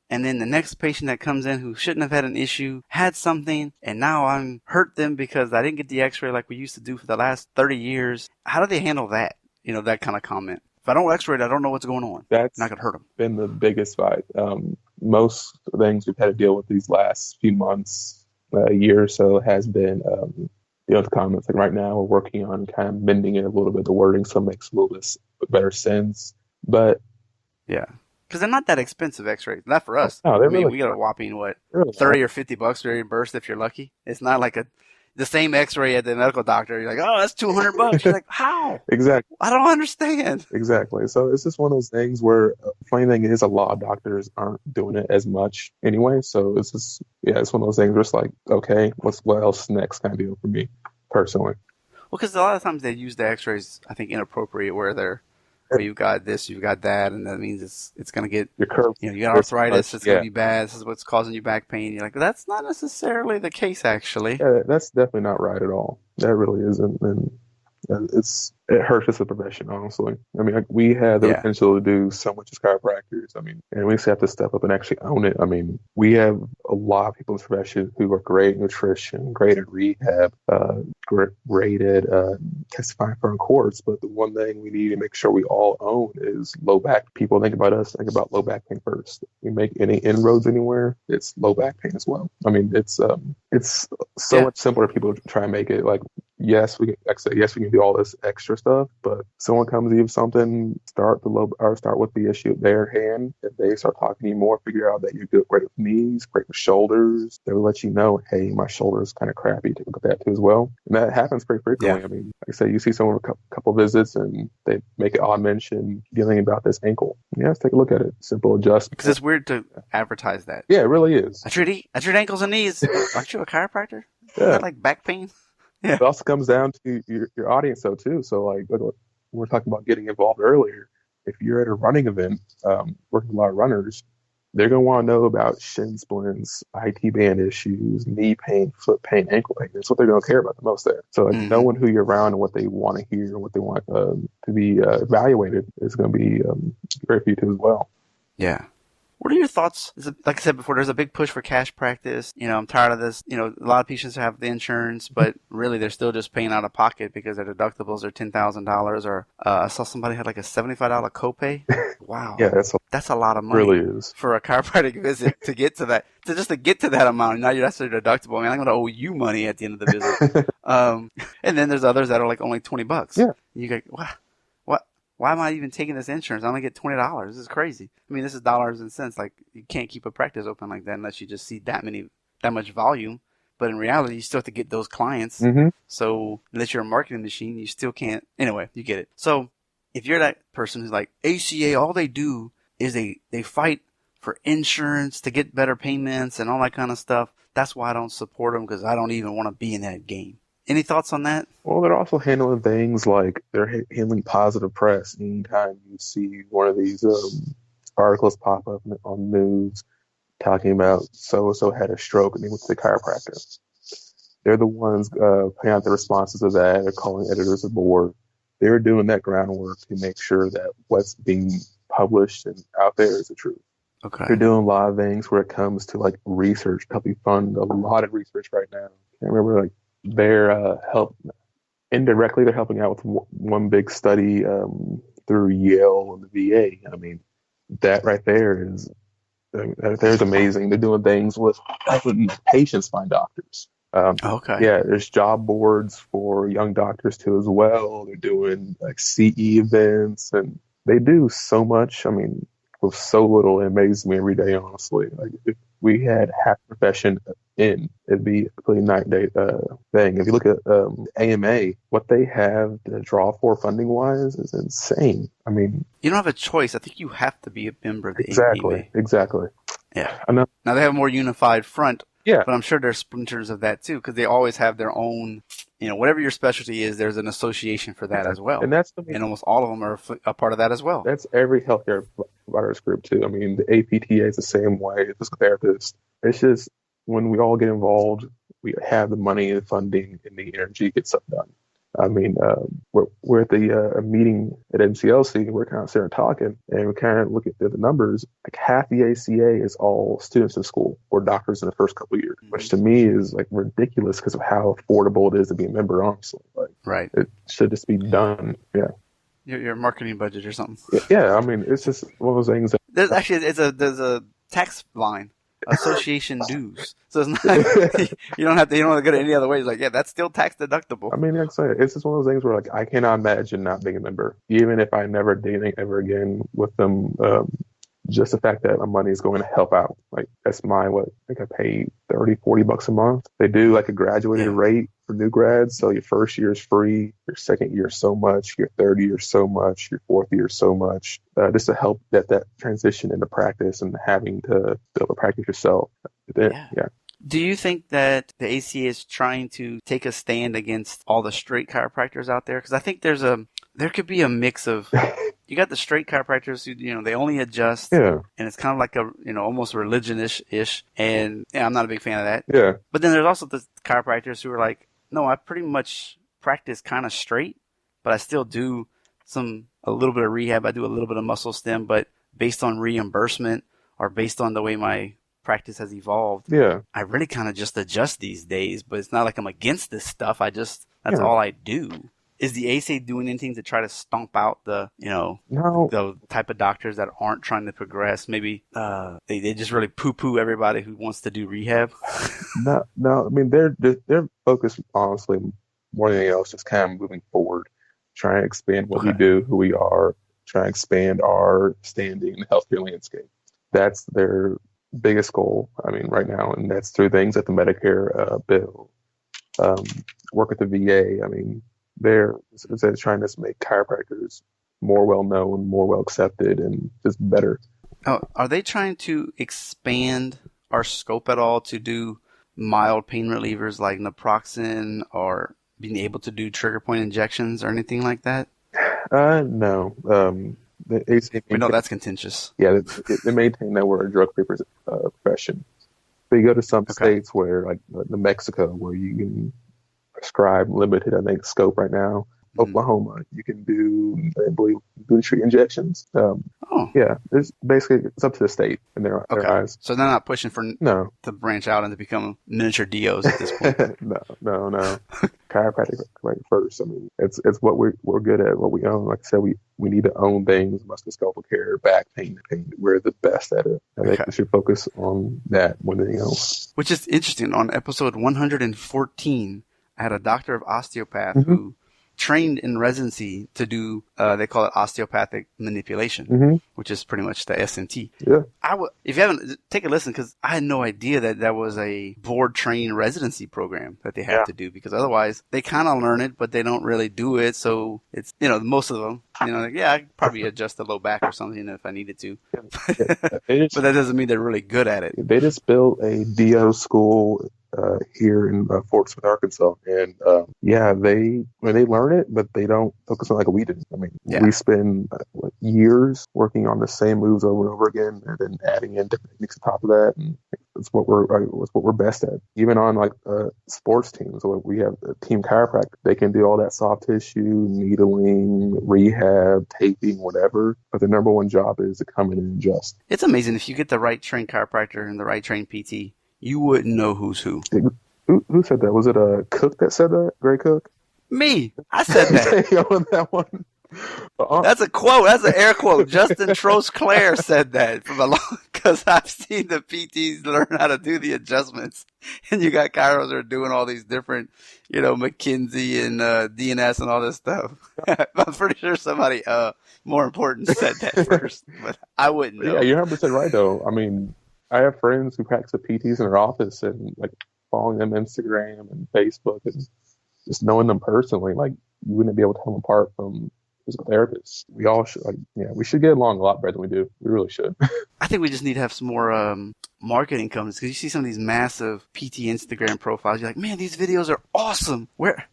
[SPEAKER 1] And then the next patient that comes in who shouldn't have had an issue had something, and now I'm hurt them because I didn't get the x-ray like we used to do for the last 30 years. How do they handle that? That kind of comment. If I don't x-ray it, I don't know what's going on.
[SPEAKER 2] That's
[SPEAKER 1] not going to hurt them.
[SPEAKER 2] Been the biggest fight. Most things we've had to deal with these last few months, a year or so, has been, the comments. Like right now, we're working on kind of mending it a little bit, the wording, so it makes a little bit better sense. But
[SPEAKER 1] yeah, because they're not that expensive x-rays. Not for us.
[SPEAKER 2] No,
[SPEAKER 1] we got a whopping, $30 or $50 reimbursed if you're lucky. It's not like the same x-ray at the medical doctor. You're like, oh, that's $200. You're like, how?
[SPEAKER 2] Exactly.
[SPEAKER 1] I don't understand.
[SPEAKER 2] Exactly. So it's just one of those things where funny thing is a lot of doctors aren't doing it as much anyway. So it's just, it's one of those things where it's like, okay, what else next kind of deal for me personally?
[SPEAKER 1] Well, because a lot of times they use the x-rays, I think, inappropriate where you've got this, you've got that, and that means it's going to get,
[SPEAKER 2] your curve.
[SPEAKER 1] You got arthritis, it's going to be bad, this is what's causing you back pain. You're like, that's not necessarily the case, actually.
[SPEAKER 2] Yeah, that's definitely not right at all. That really isn't. And it hurts us as a profession, honestly. I mean, we have the potential to do so much as chiropractors. I mean, and we just have to step up and actually own it. I mean, we have a lot of people in this profession who are great in nutrition, great in rehab, great at testifying for in courts. But the one thing we need to make sure we all own is low back. People think about us, think about low back pain first. We make any inroads anywhere, it's low back pain as well. I mean, it's so much simpler. People try and make it like, yes, we can do all this extra stuff, but someone comes to you with something, start with the issue at their hand. If they start talking to you more, figure out that you're great with knees, great with shoulders, they will let you know, hey, my shoulder is kind of crappy. Take a look at that too as well. And that happens pretty frequently. Yeah. I mean, like I say, you see someone with a couple visits and they make an odd mention dealing about this ankle. Yeah, let's take a look at it. Simple adjustment.
[SPEAKER 1] Because it's weird to advertise that.
[SPEAKER 2] Yeah, it really is.
[SPEAKER 1] I treat ankles and knees. Aren't you a chiropractor?
[SPEAKER 2] Yeah.
[SPEAKER 1] Is that like back pain? Yeah.
[SPEAKER 2] It also comes down to your audience, though, too. So, like, we're talking about getting involved earlier. If you're at a running event, working with a lot of runners, they're going to want to know about shin splints, IT band issues, knee pain, foot pain, ankle pain. That's what they're going to care about the most there. So, like, knowing who you're around and what they want to hear and what they want to be evaluated is going to be great for you, too, as well.
[SPEAKER 1] Yeah. What are your thoughts? Like I said before, there's a big push for cash practice. I'm tired of this. A lot of patients have the insurance, but really they're still just paying out of pocket because their deductibles are $10,000. Or I saw somebody had like a $75 copay. Wow,
[SPEAKER 2] Yeah,
[SPEAKER 1] that's a lot of money.
[SPEAKER 2] Really is
[SPEAKER 1] For a chiropractic visit to get to that, to get to that amount. Now that's their deductible. I mean, I'm going to owe you money at the end of the visit. And then there's others that are like only $20.
[SPEAKER 2] Yeah.
[SPEAKER 1] You go, what? Why am I even taking this insurance? I only get $20. This is crazy. I mean, this is dollars and cents. Like, you can't keep a practice open like that unless you just see that much volume. But in reality, you still have to get those clients.
[SPEAKER 2] Mm-hmm.
[SPEAKER 1] So unless you're a marketing machine, you still can't. Anyway, you get it. So if you're that person who's like, ACA, all they do is they fight for insurance to get better payments and all that kind of stuff. That's why I don't support them, because I don't even want to be in that game. Any thoughts on that?
[SPEAKER 2] Well, they're also handling things like they're handling positive press. Anytime you see one of these articles pop up on news talking about so-and-so had a stroke and they went to the chiropractor, they're the ones putting out the responses to that. They're calling editors aboard. They're doing that groundwork to make sure that what's being published and out there is the truth.
[SPEAKER 1] Okay.
[SPEAKER 2] They're doing a lot of things where it comes to like research, helping fund a lot of research right now. I remember like they're indirectly they're helping out with one big study through Yale and the VA. I mean, that right there there's amazing. They're doing things with helping patients find doctors.
[SPEAKER 1] Okay.
[SPEAKER 2] Yeah, there's job boards for young doctors too as well. They're doing like CE events, and they do so much. I mean, with so little, it amazes me every day, honestly. Like if we had half the profession in, it'd be a completely night and day thing. If you look at AMA, what they have to draw for funding wise is insane. I mean,
[SPEAKER 1] you don't have a choice. I think you have to be a member of the AMA.
[SPEAKER 2] Exactly.
[SPEAKER 1] Yeah.
[SPEAKER 2] I know.
[SPEAKER 1] Now they have a more unified front.
[SPEAKER 2] Yeah.
[SPEAKER 1] But I'm sure there's splinters of that too, because they always have their own, whatever your specialty is, there's an association for that as well.
[SPEAKER 2] And
[SPEAKER 1] and almost all of them are a part of that as well.
[SPEAKER 2] That's every healthcare providers group too. I mean, the APTA is the same way. Physical therapists. It's just when we all get involved, we have the money and funding and the energy to get stuff done. I mean, we're at the meeting at MCLC. We're kind of sitting talking, and we kind of look at the numbers. Like half the ACA is all students in school or doctors in the first couple of years, which to me is like ridiculous because of how affordable it is to be a member. Honestly, like,
[SPEAKER 1] right?
[SPEAKER 2] It should just be done. Yeah.
[SPEAKER 1] Your marketing budget or something.
[SPEAKER 2] Yeah, I mean, it's just one of those things.
[SPEAKER 1] There's a tax line. Association dues, so it's not you don't have to go to any other way. It's like, yeah, that's still tax deductible.
[SPEAKER 2] I mean, like I said, it's just one of those things where like I cannot imagine not being a member, even if I never did anything ever again with them. Just the fact that my money is going to help out, like that's I think I pay $30-$40 a month. They do like a graduated rate for new grads, so your first year is free, your second year is so much, your third year is so much, your fourth year is so much, just to help that transition into practice and having to be able to practice yourself. Yeah.
[SPEAKER 1] Do you think that the ACA is trying to take a stand against all the straight chiropractors out there? Because I think there could be a mix of you got the straight chiropractors who they only adjust, and it's kind of like a almost religion-ish, and I'm not a big fan of that.
[SPEAKER 2] Yeah.
[SPEAKER 1] But then there's also the chiropractors who are like, no, I pretty much practice kind of straight, but I still do a little bit of rehab. I do a little bit of muscle stim, but based on reimbursement or based on the way my practice has evolved, I really kind of just adjust these days. But it's not like I'm against this stuff. That's all I do. Is the ACA doing anything to try to stomp out the type of doctors that aren't trying to progress? Maybe they just really poo-poo everybody who wants to do rehab.
[SPEAKER 2] No. I mean, they're focused honestly more than anything else, just kind of moving forward, trying to expand what we do, who we are, trying to expand our standing in the healthcare landscape. That's their biggest goal. I mean, right now, and that's through things like the Medicare bill, work with the VA. I mean. They're trying to make chiropractors more well known, more well accepted, and just better.
[SPEAKER 1] Oh, are they trying to expand our scope at all to do mild pain relievers like naproxen, or being able to do trigger point injections or anything like that?
[SPEAKER 2] No.
[SPEAKER 1] We know that's contentious.
[SPEAKER 2] Yeah, they maintain that we're a drug-free profession. But you go to some states where, like New Mexico, where you can prescribe limited, I think, scope right now. Oklahoma, you can do, I believe, booty injections.
[SPEAKER 1] Oh,
[SPEAKER 2] Yeah, it's up to the state in their
[SPEAKER 1] okay.
[SPEAKER 2] eyes.
[SPEAKER 1] So they're not pushing for
[SPEAKER 2] No,
[SPEAKER 1] to branch out and to become miniature DOs at this point.
[SPEAKER 2] no. Chiropractic right first. I mean, it's what we're good at, what we own. Like I said, we need to own things, musculoskeletal care, back pain. We're the best at it. I think
[SPEAKER 1] Okay.
[SPEAKER 2] we should focus on that more than anything else.
[SPEAKER 1] Which is interesting. On episode 114, I had a doctor of osteopath
[SPEAKER 2] Mm-hmm.
[SPEAKER 1] who trained in residency to do, they call it osteopathic manipulation,
[SPEAKER 2] Mm-hmm.
[SPEAKER 1] which is pretty much the SMT.
[SPEAKER 2] Yeah.
[SPEAKER 1] If you haven't, take a listen, because I had no idea that was a board trained residency program that they have to do, because otherwise they kind of learn it, but they don't really do it. So it's, most of them, like, yeah, I could probably adjust the low back or something if I needed to. But that doesn't mean they're really good at it.
[SPEAKER 2] They just built a DO school here in Fort Smith, Arkansas, and they learn it, but they don't focus on it like we do. I mean, we spend years working on the same moves over and over again, and then adding in different techniques on top of that, and it's what we're best at. Even on like sports teams, so we have a team chiropractor. They can do all that soft tissue, needling, rehab, taping, whatever. But the number one job is to come in and adjust.
[SPEAKER 1] It's amazing if you get the right trained chiropractor and the right trained PT. You wouldn't know who's who.
[SPEAKER 2] Who said that? Was it a Cook that said that? Gray Cook?
[SPEAKER 1] Me. I said that.
[SPEAKER 2] That one.
[SPEAKER 1] That's a quote. That's an air quote. Justin Trost-Clair said that because I've seen the PTs learn how to do the adjustments, and you got chiros that are doing all these different, McKinsey and DNS and all this stuff. I'm pretty sure somebody more important said that first, but I wouldn't know.
[SPEAKER 2] Yeah, you're 100% right though. I mean, I have friends who practice at PTs in their office, and like following them on Instagram and Facebook and just knowing them personally, like you wouldn't be able to tell them apart from physical therapists. We all should, we should get along a lot better than we do. We really should.
[SPEAKER 1] I think we just need to have some more marketing companies, because you see some of these massive PT Instagram profiles. You're like, man, these videos are awesome.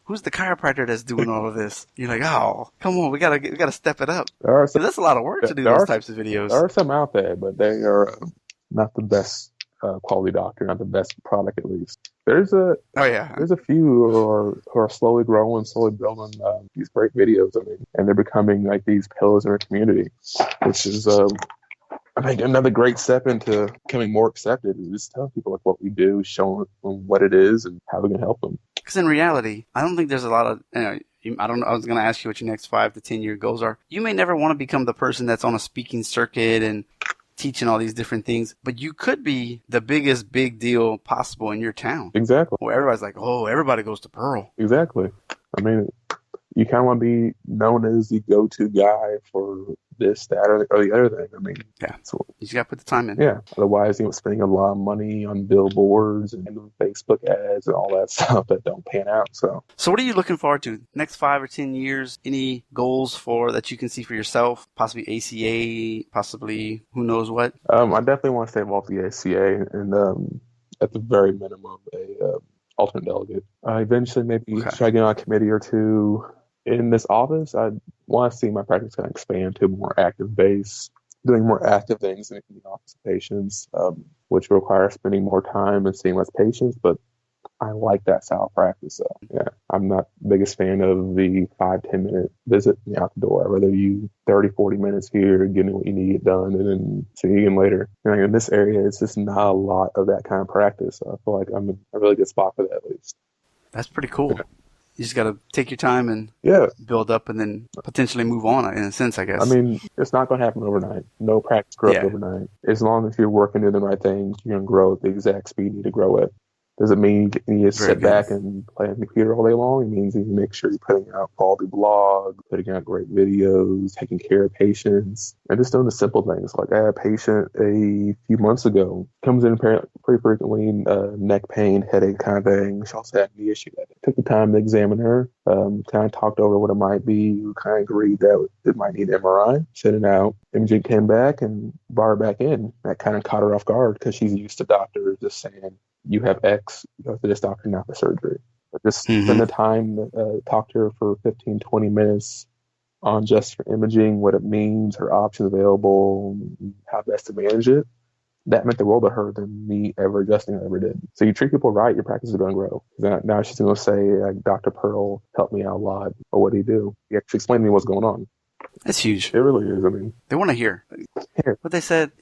[SPEAKER 1] Who's the chiropractor that's doing all of this? You're like, oh, come on, we gotta step it up. That's a lot of work to do those types of videos.
[SPEAKER 2] There are some out there, but they are not the best quality doctor, not the best product at least. There's a few who are slowly growing, slowly building these great videos. I mean, and they're becoming like these pillars in our community, which is I think another great step into becoming more accepted is just telling people like what we do, showing them what it is, and how we can help them.
[SPEAKER 1] Because in reality, I don't think there's a lot of I don't know. I was going to ask you what your next 5 to 10 year goals are. You may never want to become the person that's on a speaking circuit and teaching all these different things, but you could be the biggest big deal possible in your town.
[SPEAKER 2] Exactly.
[SPEAKER 1] Where everybody's like, oh, everybody goes to Pearl.
[SPEAKER 2] Exactly. I mean, you kind of want to be known as the go-to guy for this, that, or the other thing. I mean,
[SPEAKER 1] yeah. So you just got to put the time in.
[SPEAKER 2] Yeah. Otherwise, spending a lot of money on billboards and Facebook ads and all that stuff that don't pan out. So
[SPEAKER 1] what are you looking forward to? Next 5 or 10 years? Any goals that you can see for yourself? Possibly ACA, possibly who knows what?
[SPEAKER 2] I definitely want to stay involved with the ACA and at the very minimum, a alternate delegate. Eventually, maybe try to get on a committee or two. In this office, I want to see my practice kind of expand to a more active base, doing more active things in the office of patients, which requires spending more time and seeing less patients. But I like that style of practice. So, yeah, I'm not the biggest fan of the 5-10 minute visit and out the door. I'd rather you 30-40 minutes here, getting what you need to get done, and then see you again later. In this area, it's just not a lot of that kind of practice. So I feel like I'm in a really good spot for that, at least.
[SPEAKER 1] That's pretty cool. Yeah. You just got to take your time and build up and then potentially move on, in a sense, I guess.
[SPEAKER 2] I mean, it's not going to happen overnight. No practice grows overnight. As long as you're working doing the right things, you're going to grow at the exact speed you need to grow at. Does it mean you just sit back and play on the computer all day long? It means you make sure you're putting out quality blogs, putting out great videos, taking care of patients, and just doing the simple things. Like I had a patient a few months ago, comes in pretty frequently, neck pain, headache kind of thing. She also had a knee issue. I took the time to examine her, kind of talked over what it might be. We kind of agreed that it might need MRI, sent it out. Imaging came back and brought her back in. That kind of caught her off guard because she's used to doctors just saying, you have X, you go to this doctor now for surgery. But just spend the time, talk to her for 15-20 minutes on just her imaging, what it means, her options available, how best to manage it. That meant the world to her than me ever adjusting I ever did. So you treat people right, your practice is going to grow. Now she's going to say, like, Dr. Pearl helped me out a lot. Or what do you do? He actually explained to me what's going on.
[SPEAKER 1] That's huge.
[SPEAKER 2] It really is. I mean,
[SPEAKER 1] They want to hear.
[SPEAKER 2] yeah,
[SPEAKER 1] What they said,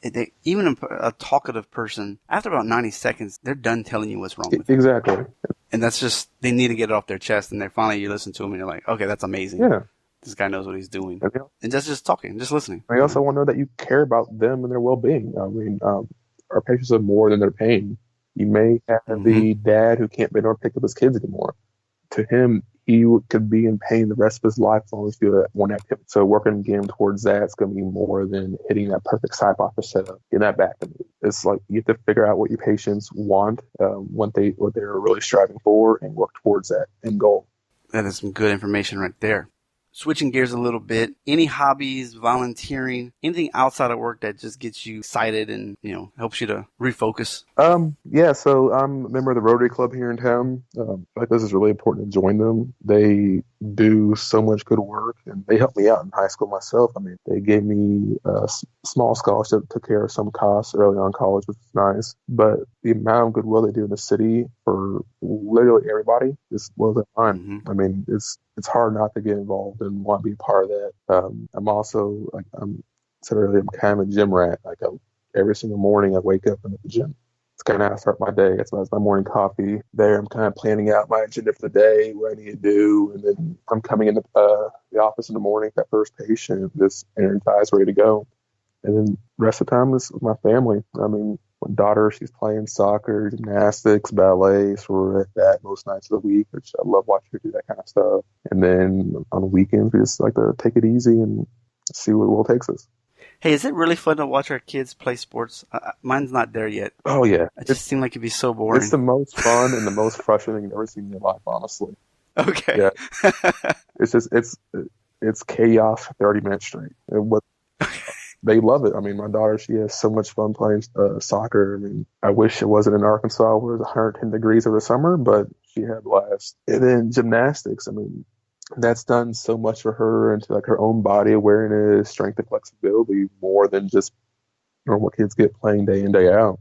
[SPEAKER 1] even a talkative person, after about 90 seconds, they're done telling you what's wrong with them.
[SPEAKER 2] exactly.
[SPEAKER 1] And that's just, they need to get it off their chest. And then finally you listen to them and you're like, okay, that's amazing.
[SPEAKER 2] Yeah.
[SPEAKER 1] This guy knows what he's doing.
[SPEAKER 2] And
[SPEAKER 1] And that's just talking, just listening.
[SPEAKER 2] I also want to know that you care about them and their well-being. I mean, our patients have more than their pain. You may have the dad who can't bear to pick up his kids anymore. To him, he could be in pain the rest of his life as long as you do that one activity. So working again towards that is going to be more than hitting that perfect side offer setup. Getting that back to me. It's like you have to figure out what your patients want, what they're really striving for, and work towards that end goal.
[SPEAKER 1] That is some good information right there. Switching gears a little bit, any hobbies, volunteering, anything outside of work that just gets you excited and, helps you to refocus?
[SPEAKER 2] Yeah, so I'm a member of the Rotary Club here in town. I feel like this is really important to join them. They do so much good work, and they helped me out in high school myself. I mean, they gave me a small scholarship, took care of some costs early on in college, which was nice. But the amount of goodwill they do in the city for literally everybody just blows my mind. I mean, it's hard not to get involved and want to be part of that. I'm also, like I said earlier, I'm kind of a gym rat. Like every single morning I wake up and at the gym. It's kind of how I start my day. That's my morning coffee. There I'm kind of planning out my agenda for the day, what I need to do. And then I'm coming into the office in the morning, that first patient, just energized, ready to go. And then the rest of the time is with my family. I mean, my daughter, she's playing soccer, gymnastics, ballet, so we're at that most nights of the week, which I love watching her do that kind of stuff. And then on the weekends, we just like to take it easy and see where the world takes us.
[SPEAKER 1] Hey, is it really fun to watch our kids play sports? Mine's not there yet.
[SPEAKER 2] Oh, yeah.
[SPEAKER 1] It just seemed like it'd be so boring.
[SPEAKER 2] It's the most fun and the most frustrating you've ever seen in your life, honestly.
[SPEAKER 1] Okay.
[SPEAKER 2] Yeah. It's chaos for 30 minutes straight. They love it. I mean, my daughter, she has so much fun playing soccer. I mean, I wish it wasn't in Arkansas where it was 110 degrees over the summer, but she had a blast. And then gymnastics, I mean, that's done so much for her into like her own body awareness, strength and flexibility, more than just normal kids get playing day in, day out.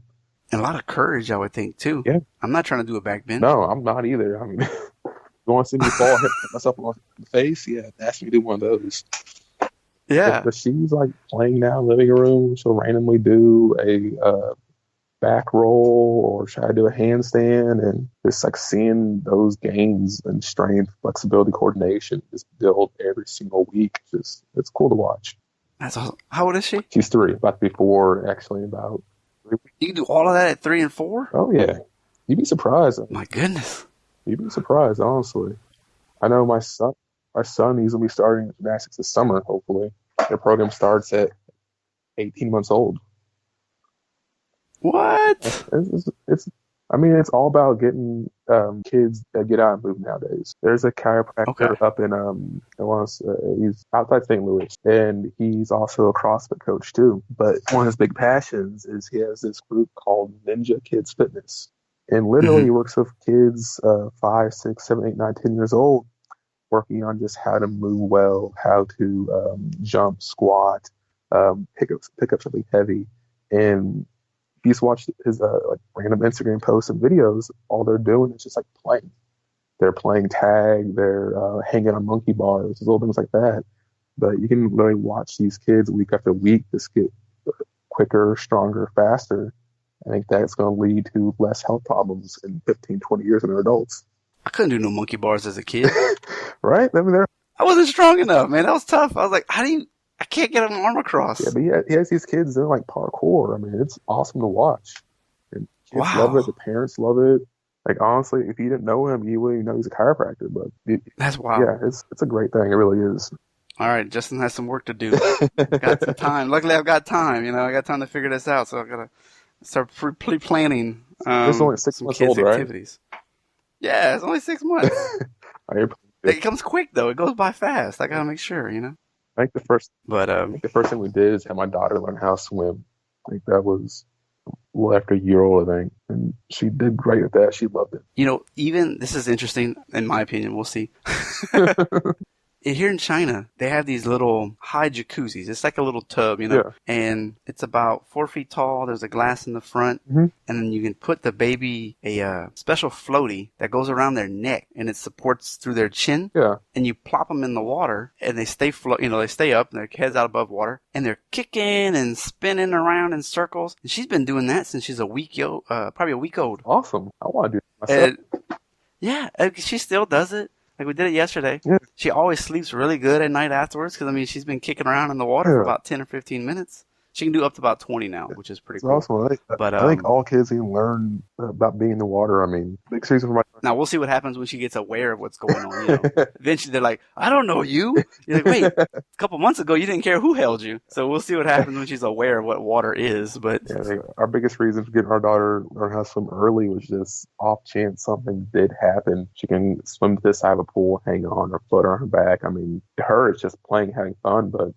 [SPEAKER 1] And a lot of courage, I would think, too.
[SPEAKER 2] Yeah.
[SPEAKER 1] I'm not trying to do a back bend.
[SPEAKER 2] No, I'm not either. I mean, you want to see me fall, hit myself on the face? Yeah, ask me to do one of those.
[SPEAKER 1] Yeah.
[SPEAKER 2] But she's like playing now in the living room. She'll randomly do a back roll or try to do a handstand, and just like seeing those gains and strength, flexibility, coordination just build every single week. It's cool to watch.
[SPEAKER 1] That's awesome. How old is she?
[SPEAKER 2] She's 3, about to be 4, actually, about 3 weeks.
[SPEAKER 1] You can do all of that at 3 and 4?
[SPEAKER 2] Oh, yeah. You'd be surprised.
[SPEAKER 1] My goodness.
[SPEAKER 2] You'd be surprised, honestly. I know my son, he's going to be starting gymnastics this summer, hopefully. Their program starts at 18 months old.
[SPEAKER 1] What?
[SPEAKER 2] It's all about getting kids that get out and move nowadays. There's a chiropractor up in he's outside St. Louis, and he's also a CrossFit coach too. But one of his big passions is he has this group called Ninja Kids Fitness, and literally he works with kids 5, 6, 7, 8, 9, 10 years old, working on just how to move well, how to jump, squat, pick up something heavy, and if you just watch his random Instagram posts and videos, all they're doing is just like playing. They're playing tag, they're hanging on monkey bars, little things like that. But you can literally watch these kids week after week just get quicker, stronger, faster. I think that's going to lead to less health problems in 15, 20 years when they're adults.
[SPEAKER 1] I couldn't do no monkey bars as a kid.
[SPEAKER 2] Right? I mean,
[SPEAKER 1] I wasn't strong enough, man. That was tough. I was like, I can't get an arm across.
[SPEAKER 2] Yeah, but he has these kids doing like parkour. I mean, it's awesome to watch. And kids love it. The parents love it. Like, honestly, if you didn't know him, you wouldn't know he's a chiropractor. But
[SPEAKER 1] that's wild.
[SPEAKER 2] Yeah, it's a great thing. It really is.
[SPEAKER 1] All right, Justin has some work to do. Got some time. Luckily, I've got time. I got time to figure this out. So I gotta start pre-planning.
[SPEAKER 2] It's only 6 months old, right?
[SPEAKER 1] Activities. Yeah, it's only 6 months. It comes quick though. It goes by fast. I gotta make sure.
[SPEAKER 2] I think the first thing we did is have my daughter learn how to swim. I think that was after a year old, I think, and she did great at that. She loved it.
[SPEAKER 1] Even this is interesting in my opinion. We'll see. Here in China, they have these little high jacuzzis. It's like a little tub,
[SPEAKER 2] Yeah.
[SPEAKER 1] and it's about 4 feet tall. There's a glass in the front, and then you can put the baby a special floaty that goes around their neck, and it supports through their chin.
[SPEAKER 2] Yeah.
[SPEAKER 1] And you plop them in the water, and they stay they stay up, and their heads out above water, and they're kicking and spinning around in circles. And she's been doing that since she's probably a week old.
[SPEAKER 2] Awesome. I want to do it myself.
[SPEAKER 1] Yeah, she still does it. Like we did it yesterday.
[SPEAKER 2] Yeah.
[SPEAKER 1] She always sleeps really good at night afterwards because, she's been kicking around in the water for about 10 or 15 minutes. She can do up to about 20 now, which is pretty cool.
[SPEAKER 2] Awesome. I think all kids can learn about being in the water. Big reason for my...
[SPEAKER 1] Now, we'll see what happens when she gets aware of what's going on. Eventually, they're like, I don't know you. You're like, wait, a couple months ago, you didn't care who held you. So we'll see what happens when she's aware of what water is. But
[SPEAKER 2] our biggest reason for getting our daughter to learn how to swim early was just off chance something did happen. She can swim to this side of a pool, hang on, or float on her back. To her, it's just playing, having fun. But,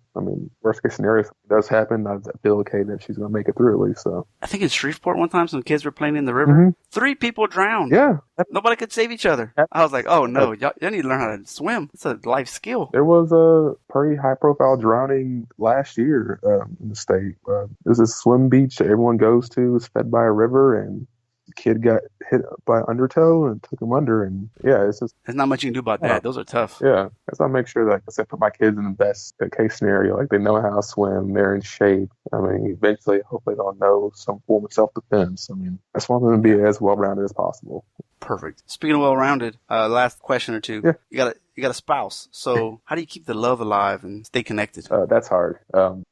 [SPEAKER 2] worst case scenario, if it does happen, I feel okay that she's going to make it through at least. So
[SPEAKER 1] I think in Shreveport one time, some kids were playing in the river. 3 people drowned.
[SPEAKER 2] Yeah.
[SPEAKER 1] Nobody could save each other. I was like, oh no, y'all need to learn how to swim. It's a life skill.
[SPEAKER 2] There was a pretty high profile drowning last year in the state. There's a swim beach that everyone goes to. It's fed by a river, and the kid got hit by undertow and took him under. And it's just...
[SPEAKER 1] There's not much you can do about that. Those are tough.
[SPEAKER 2] Yeah. That's why I make sure that, like I said, put my kids in the best case scenario. Like, they know how to swim. They're in shape. Eventually, hopefully they'll know some form of self-defense. I just want them to be as well-rounded as possible.
[SPEAKER 1] Perfect. Speaking of well-rounded, last question or two.
[SPEAKER 2] Yeah.
[SPEAKER 1] You got a spouse. So how do you keep the love alive and stay connected?
[SPEAKER 2] That's hard.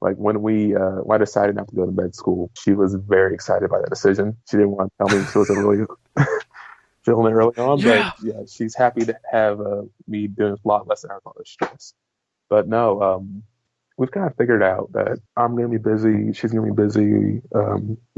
[SPEAKER 2] When I decided not to go to med school, she was very excited by that decision. She didn't want to tell me she wasn't really feeling it early on.
[SPEAKER 1] Yeah.
[SPEAKER 2] But yeah, she's happy to have me doing a lot less than her father's stress. But no, we've kind of figured out that I'm going to be busy. She's going to be busy.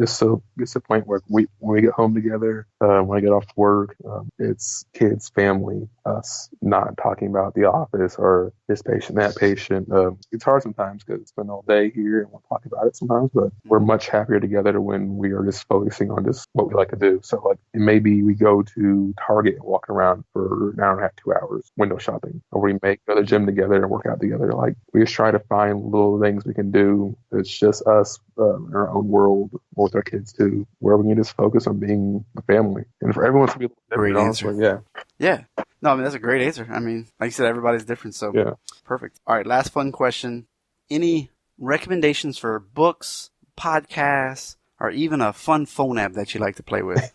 [SPEAKER 2] Just so it's a point where when we get home together, when I get off work, it's kids, family, us, not talking about the office or this patient, that patient. It's hard sometimes because it's been all day here and we'll talk about it sometimes, but we're much happier together when we are just focusing on just what we like to do. So like maybe we go to Target and walk around for an hour and a half, 2 hours, window shopping, or we go to the gym together and work out together. Like we just try to find little things we can do. It's just us in our own world with our kids too, where we can just focus on being a family. And for everyone to be a little different,
[SPEAKER 1] great answer.
[SPEAKER 2] Honestly,
[SPEAKER 1] Yeah. No, that's a great answer. Like you said, everybody's different. So
[SPEAKER 2] yeah.
[SPEAKER 1] Perfect. All right. Last fun question. Any recommendations for books, podcasts, or even a fun phone app that you like to play with?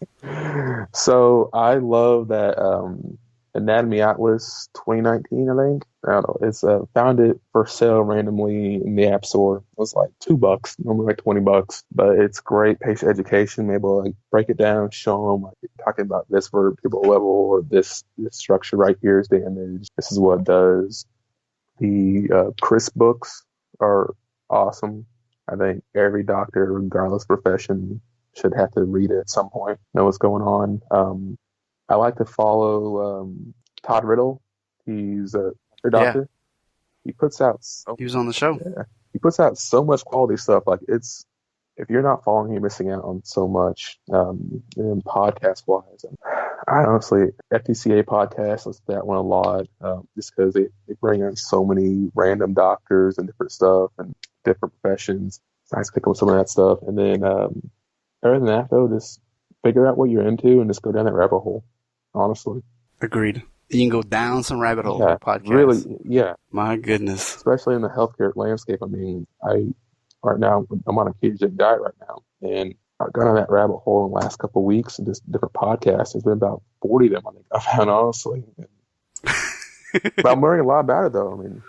[SPEAKER 2] So I love that Anatomy Atlas 2019, I think. I don't know. It's found it for sale randomly in the App Store. It was like $2, normally like $20, but it's great patient education. Able to like break it down, show them like talking about this vertebral level or this structure right here is damaged. This is what it does. The Chris books are awesome. I think every doctor, regardless of profession, should have to read it at some point, know what's going on. I like to follow Todd Riddle. He's a doctor. Yeah. He puts out
[SPEAKER 1] he was on the show.
[SPEAKER 2] Yeah, he puts out so much quality stuff. Like if you're not following him, you're missing out on so much. And podcast wise, I honestly FTCA podcast, listen to that one a lot. Just because they bring in so many random doctors and different stuff and different professions. It's nice to pick up some of that stuff. And then other than that, though, just figure out what you're into and just go down that rabbit hole. Honestly.
[SPEAKER 1] Agreed. You can go down some rabbit holes with podcasts.
[SPEAKER 2] Really, yeah.
[SPEAKER 1] My goodness.
[SPEAKER 2] Especially in the healthcare landscape. Right now, I'm on a ketogenic diet right now. And I've gone on that rabbit hole in the last couple of weeks and just different podcasts. There's been about 40 of them, I think I found, honestly. But I'm learning a lot about it, though.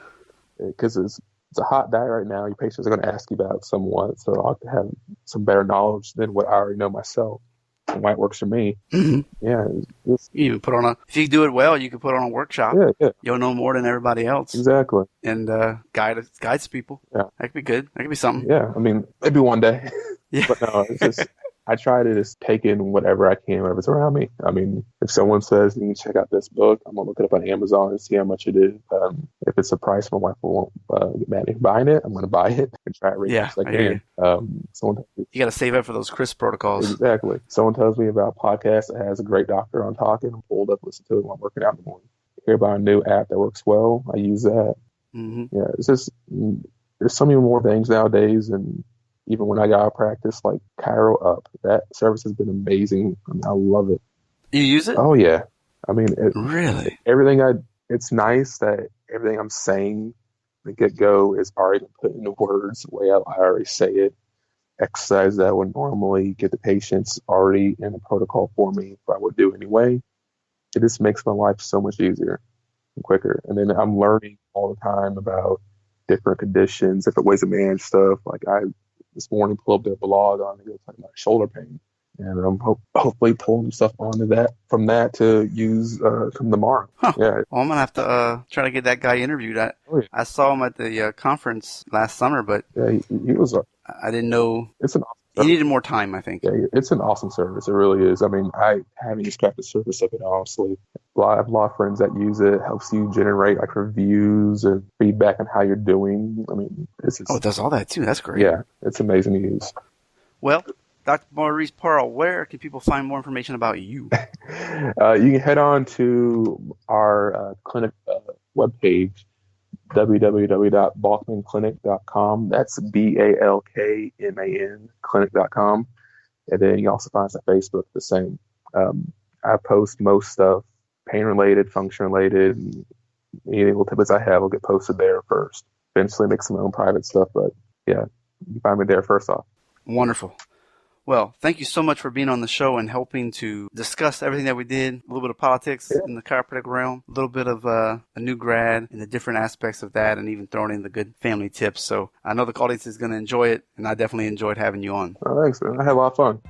[SPEAKER 2] Because it's a hot diet right now. Your patients are going to ask you about it somewhat. So I'll have to have some better knowledge than what I already know myself. And why it works for me. Mm-hmm. Yeah.
[SPEAKER 1] You even put on if you do it well, you can put on a workshop.
[SPEAKER 2] Yeah.
[SPEAKER 1] You'll know more than everybody else.
[SPEAKER 2] Exactly.
[SPEAKER 1] And guides people.
[SPEAKER 2] Yeah.
[SPEAKER 1] That could be good. That could be something.
[SPEAKER 2] Yeah. Maybe one day.
[SPEAKER 1] Yeah.
[SPEAKER 2] But no, it's just, I try to just take in whatever I can, whatever's around me. If someone says you can check out this book, I'm going to look it up on Amazon and see how much it is. If it's a price my wife won't get mad at buying it, I'm going to buy it and try to read it as I can.
[SPEAKER 1] You got to save up for those CRISP protocols.
[SPEAKER 2] Exactly. Someone tells me about a podcast that has a great doctor on talking. I'm pulled up, listen to it while I'm working out in the morning. hear about a new app that works well, I use that. Yeah, it's just there's so many more things nowadays, and even when I got out of practice, like Cairo Up, that service has been amazing. I mean, I love it.
[SPEAKER 1] You use it?
[SPEAKER 2] Oh yeah, I mean,
[SPEAKER 1] Really?
[SPEAKER 2] it's nice that everything I'm saying, the get go, is already put into words the way I already say it. Exercise that would normally get the patients already in the protocol for me, if I would do anyway. It just makes my life so much easier and quicker. And then I'm learning all the time about different conditions, different ways to manage stuff. Like I this morning pulled up their blog on talking about shoulder pain, and I'm hopefully pulling stuff onto that from that to use come tomorrow.
[SPEAKER 1] Huh.
[SPEAKER 2] Yeah.
[SPEAKER 1] Well, I'm gonna have to try to get that guy interviewed. I saw him at the conference last summer, but
[SPEAKER 2] Yeah, he was.
[SPEAKER 1] I didn't know
[SPEAKER 2] It's an awesome
[SPEAKER 1] he needed more time, I think.
[SPEAKER 2] Yeah, it's an awesome service. It really is. I mean, I haven't even scratched the surface of it, honestly. I have a lot of friends that use it. It helps you generate like reviews and feedback on how you're doing. I mean,
[SPEAKER 1] it does all that too. That's great.
[SPEAKER 2] Yeah, it's amazing to use.
[SPEAKER 1] Well, Dr. Maurice Pearl, where can people find more information about you?
[SPEAKER 2] You can head on to our clinic webpage, www.balkmanclinic.com. That's BALKMAN clinic.com. And then you also find us on Facebook the same. I post most stuff, pain related, function related, and any little tidbits I have will get posted there first. Eventually make some own private stuff, but yeah, you can find me there first off.
[SPEAKER 1] Wonderful. Well, thank you so much for being on the show and helping to discuss everything that we did, a little bit of politics in the chiropractic realm, a little bit of a new grad and the different aspects of that, and even throwing in the good family tips. So I know the audience is going to enjoy it, and I definitely enjoyed having you on.
[SPEAKER 2] Oh, thanks, man. I had a lot of fun.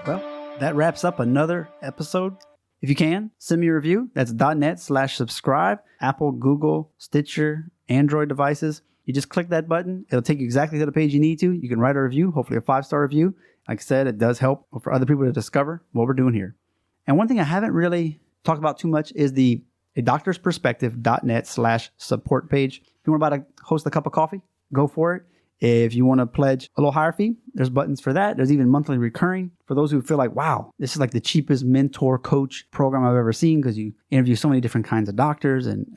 [SPEAKER 1] Well, that wraps up another episode. If you can, send me a review. That's .net/subscribe, Apple, Google, Stitcher, Android devices. You just click that button. It'll take you exactly to the page you need to. You can write a review, hopefully a 5-star review. Like I said, it does help for other people to discover what we're doing here. And one thing I haven't really talked about too much is the adoctorsperspective.net/support page. If you want to host a cup of coffee, go for it. If you want to pledge a little higher fee, there's buttons for that. There's even monthly recurring for those who feel like, wow, this is like the cheapest mentor coach program I've ever seen, because you interview so many different kinds of doctors, and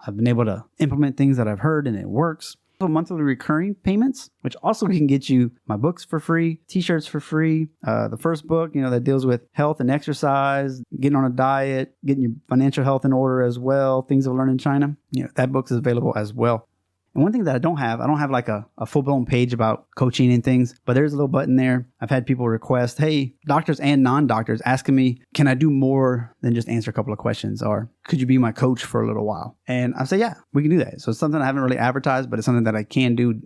[SPEAKER 1] I've been able to implement things that I've heard and it works. So monthly recurring payments, which also can get you my books for free, t-shirts for free, the first book, that deals with health and exercise, getting on a diet, getting your financial health in order as well, things I've learned in China. That book is available as well. And one thing that I don't have like a full-blown page about coaching and things, but there's a little button there. I've had people request, hey, doctors and non-doctors asking me, can I do more than just answer a couple of questions? Or could you be my coach for a little while? And I say, yeah, we can do that. So it's something I haven't really advertised, but it's something that I can do,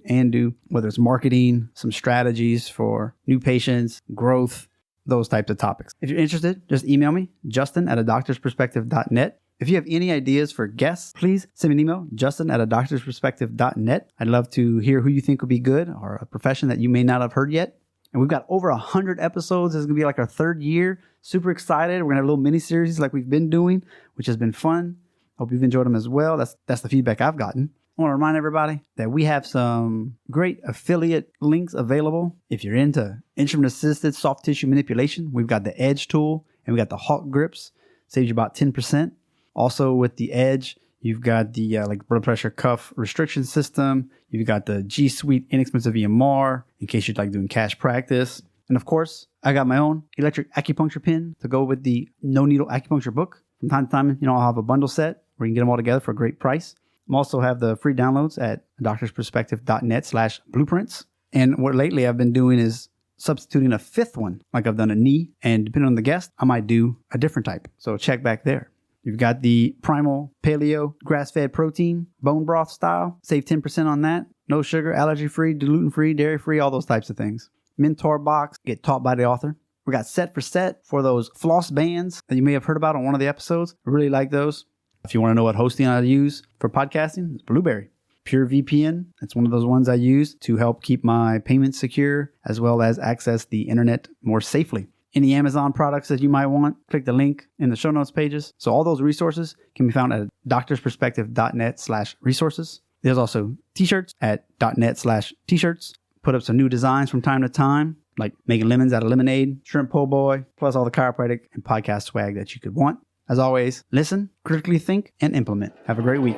[SPEAKER 1] whether it's marketing, some strategies for new patients, growth, those types of topics. If you're interested, just email me, justin@adoctorsperspective.net. If you have any ideas for guests, please send me an email, justin@adoctorsperspective.net. I'd love to hear who you think would be good, or a profession that you may not have heard yet. And we've got over 100 episodes. This is going to be like our third year. Super excited. We're going to have a little mini series like we've been doing, which has been fun. Hope you've enjoyed them as well. That's the feedback I've gotten. I want to remind everybody that we have some great affiliate links available. If you're into instrument-assisted soft tissue manipulation, we've got the Edge tool and we got the Hawk grips. Saves you about 10%. Also with the Edge, you've got the blood pressure cuff restriction system. You've got the G Suite inexpensive EMR in case you'd like doing cash practice. And of course, I got my own electric acupuncture pin to go with the no needle acupuncture book. From time to time, I'll have a bundle set where you can get them all together for a great price. I also have the free downloads at doctorsperspective.net/blueprints. And what lately I've been doing is substituting a fifth one. Like I've done a knee, and depending on the guest, I might do a different type. So check back there. You've got the Primal Paleo grass-fed protein, bone broth style. Save 10% on that. No sugar, allergy-free, gluten-free, dairy-free, all those types of things. Mentor box, get taught by the author. We got set for those floss bands that you may have heard about on one of the episodes. I really like those. If you want to know what hosting I use for podcasting, it's Blueberry. Pure VPN, that's one of those ones I use to help keep my payments secure, as well as access the internet more safely. Any Amazon products that you might want, click the link in the show notes pages. So all those resources can be found at doctorsperspective.net/resources. There's also t-shirts at .net/t-shirts. Put up some new designs from time to time. like making lemons out of lemonade, shrimp po' boy, plus all the chiropractic and podcast swag that you could want. As always, listen, critically think, and implement. Have a great week.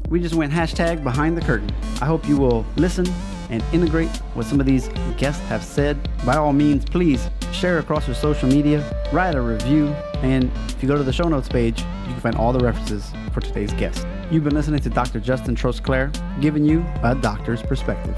[SPEAKER 1] We just went hashtag behind the curtain. I hope you will listen and integrate what some of these guests have said. By all means, please share across your social media, write a review, and if you go to the show notes page, you can find all the references for today's guest. You've been listening to Dr. Justin Trosclair, giving you a doctor's perspective.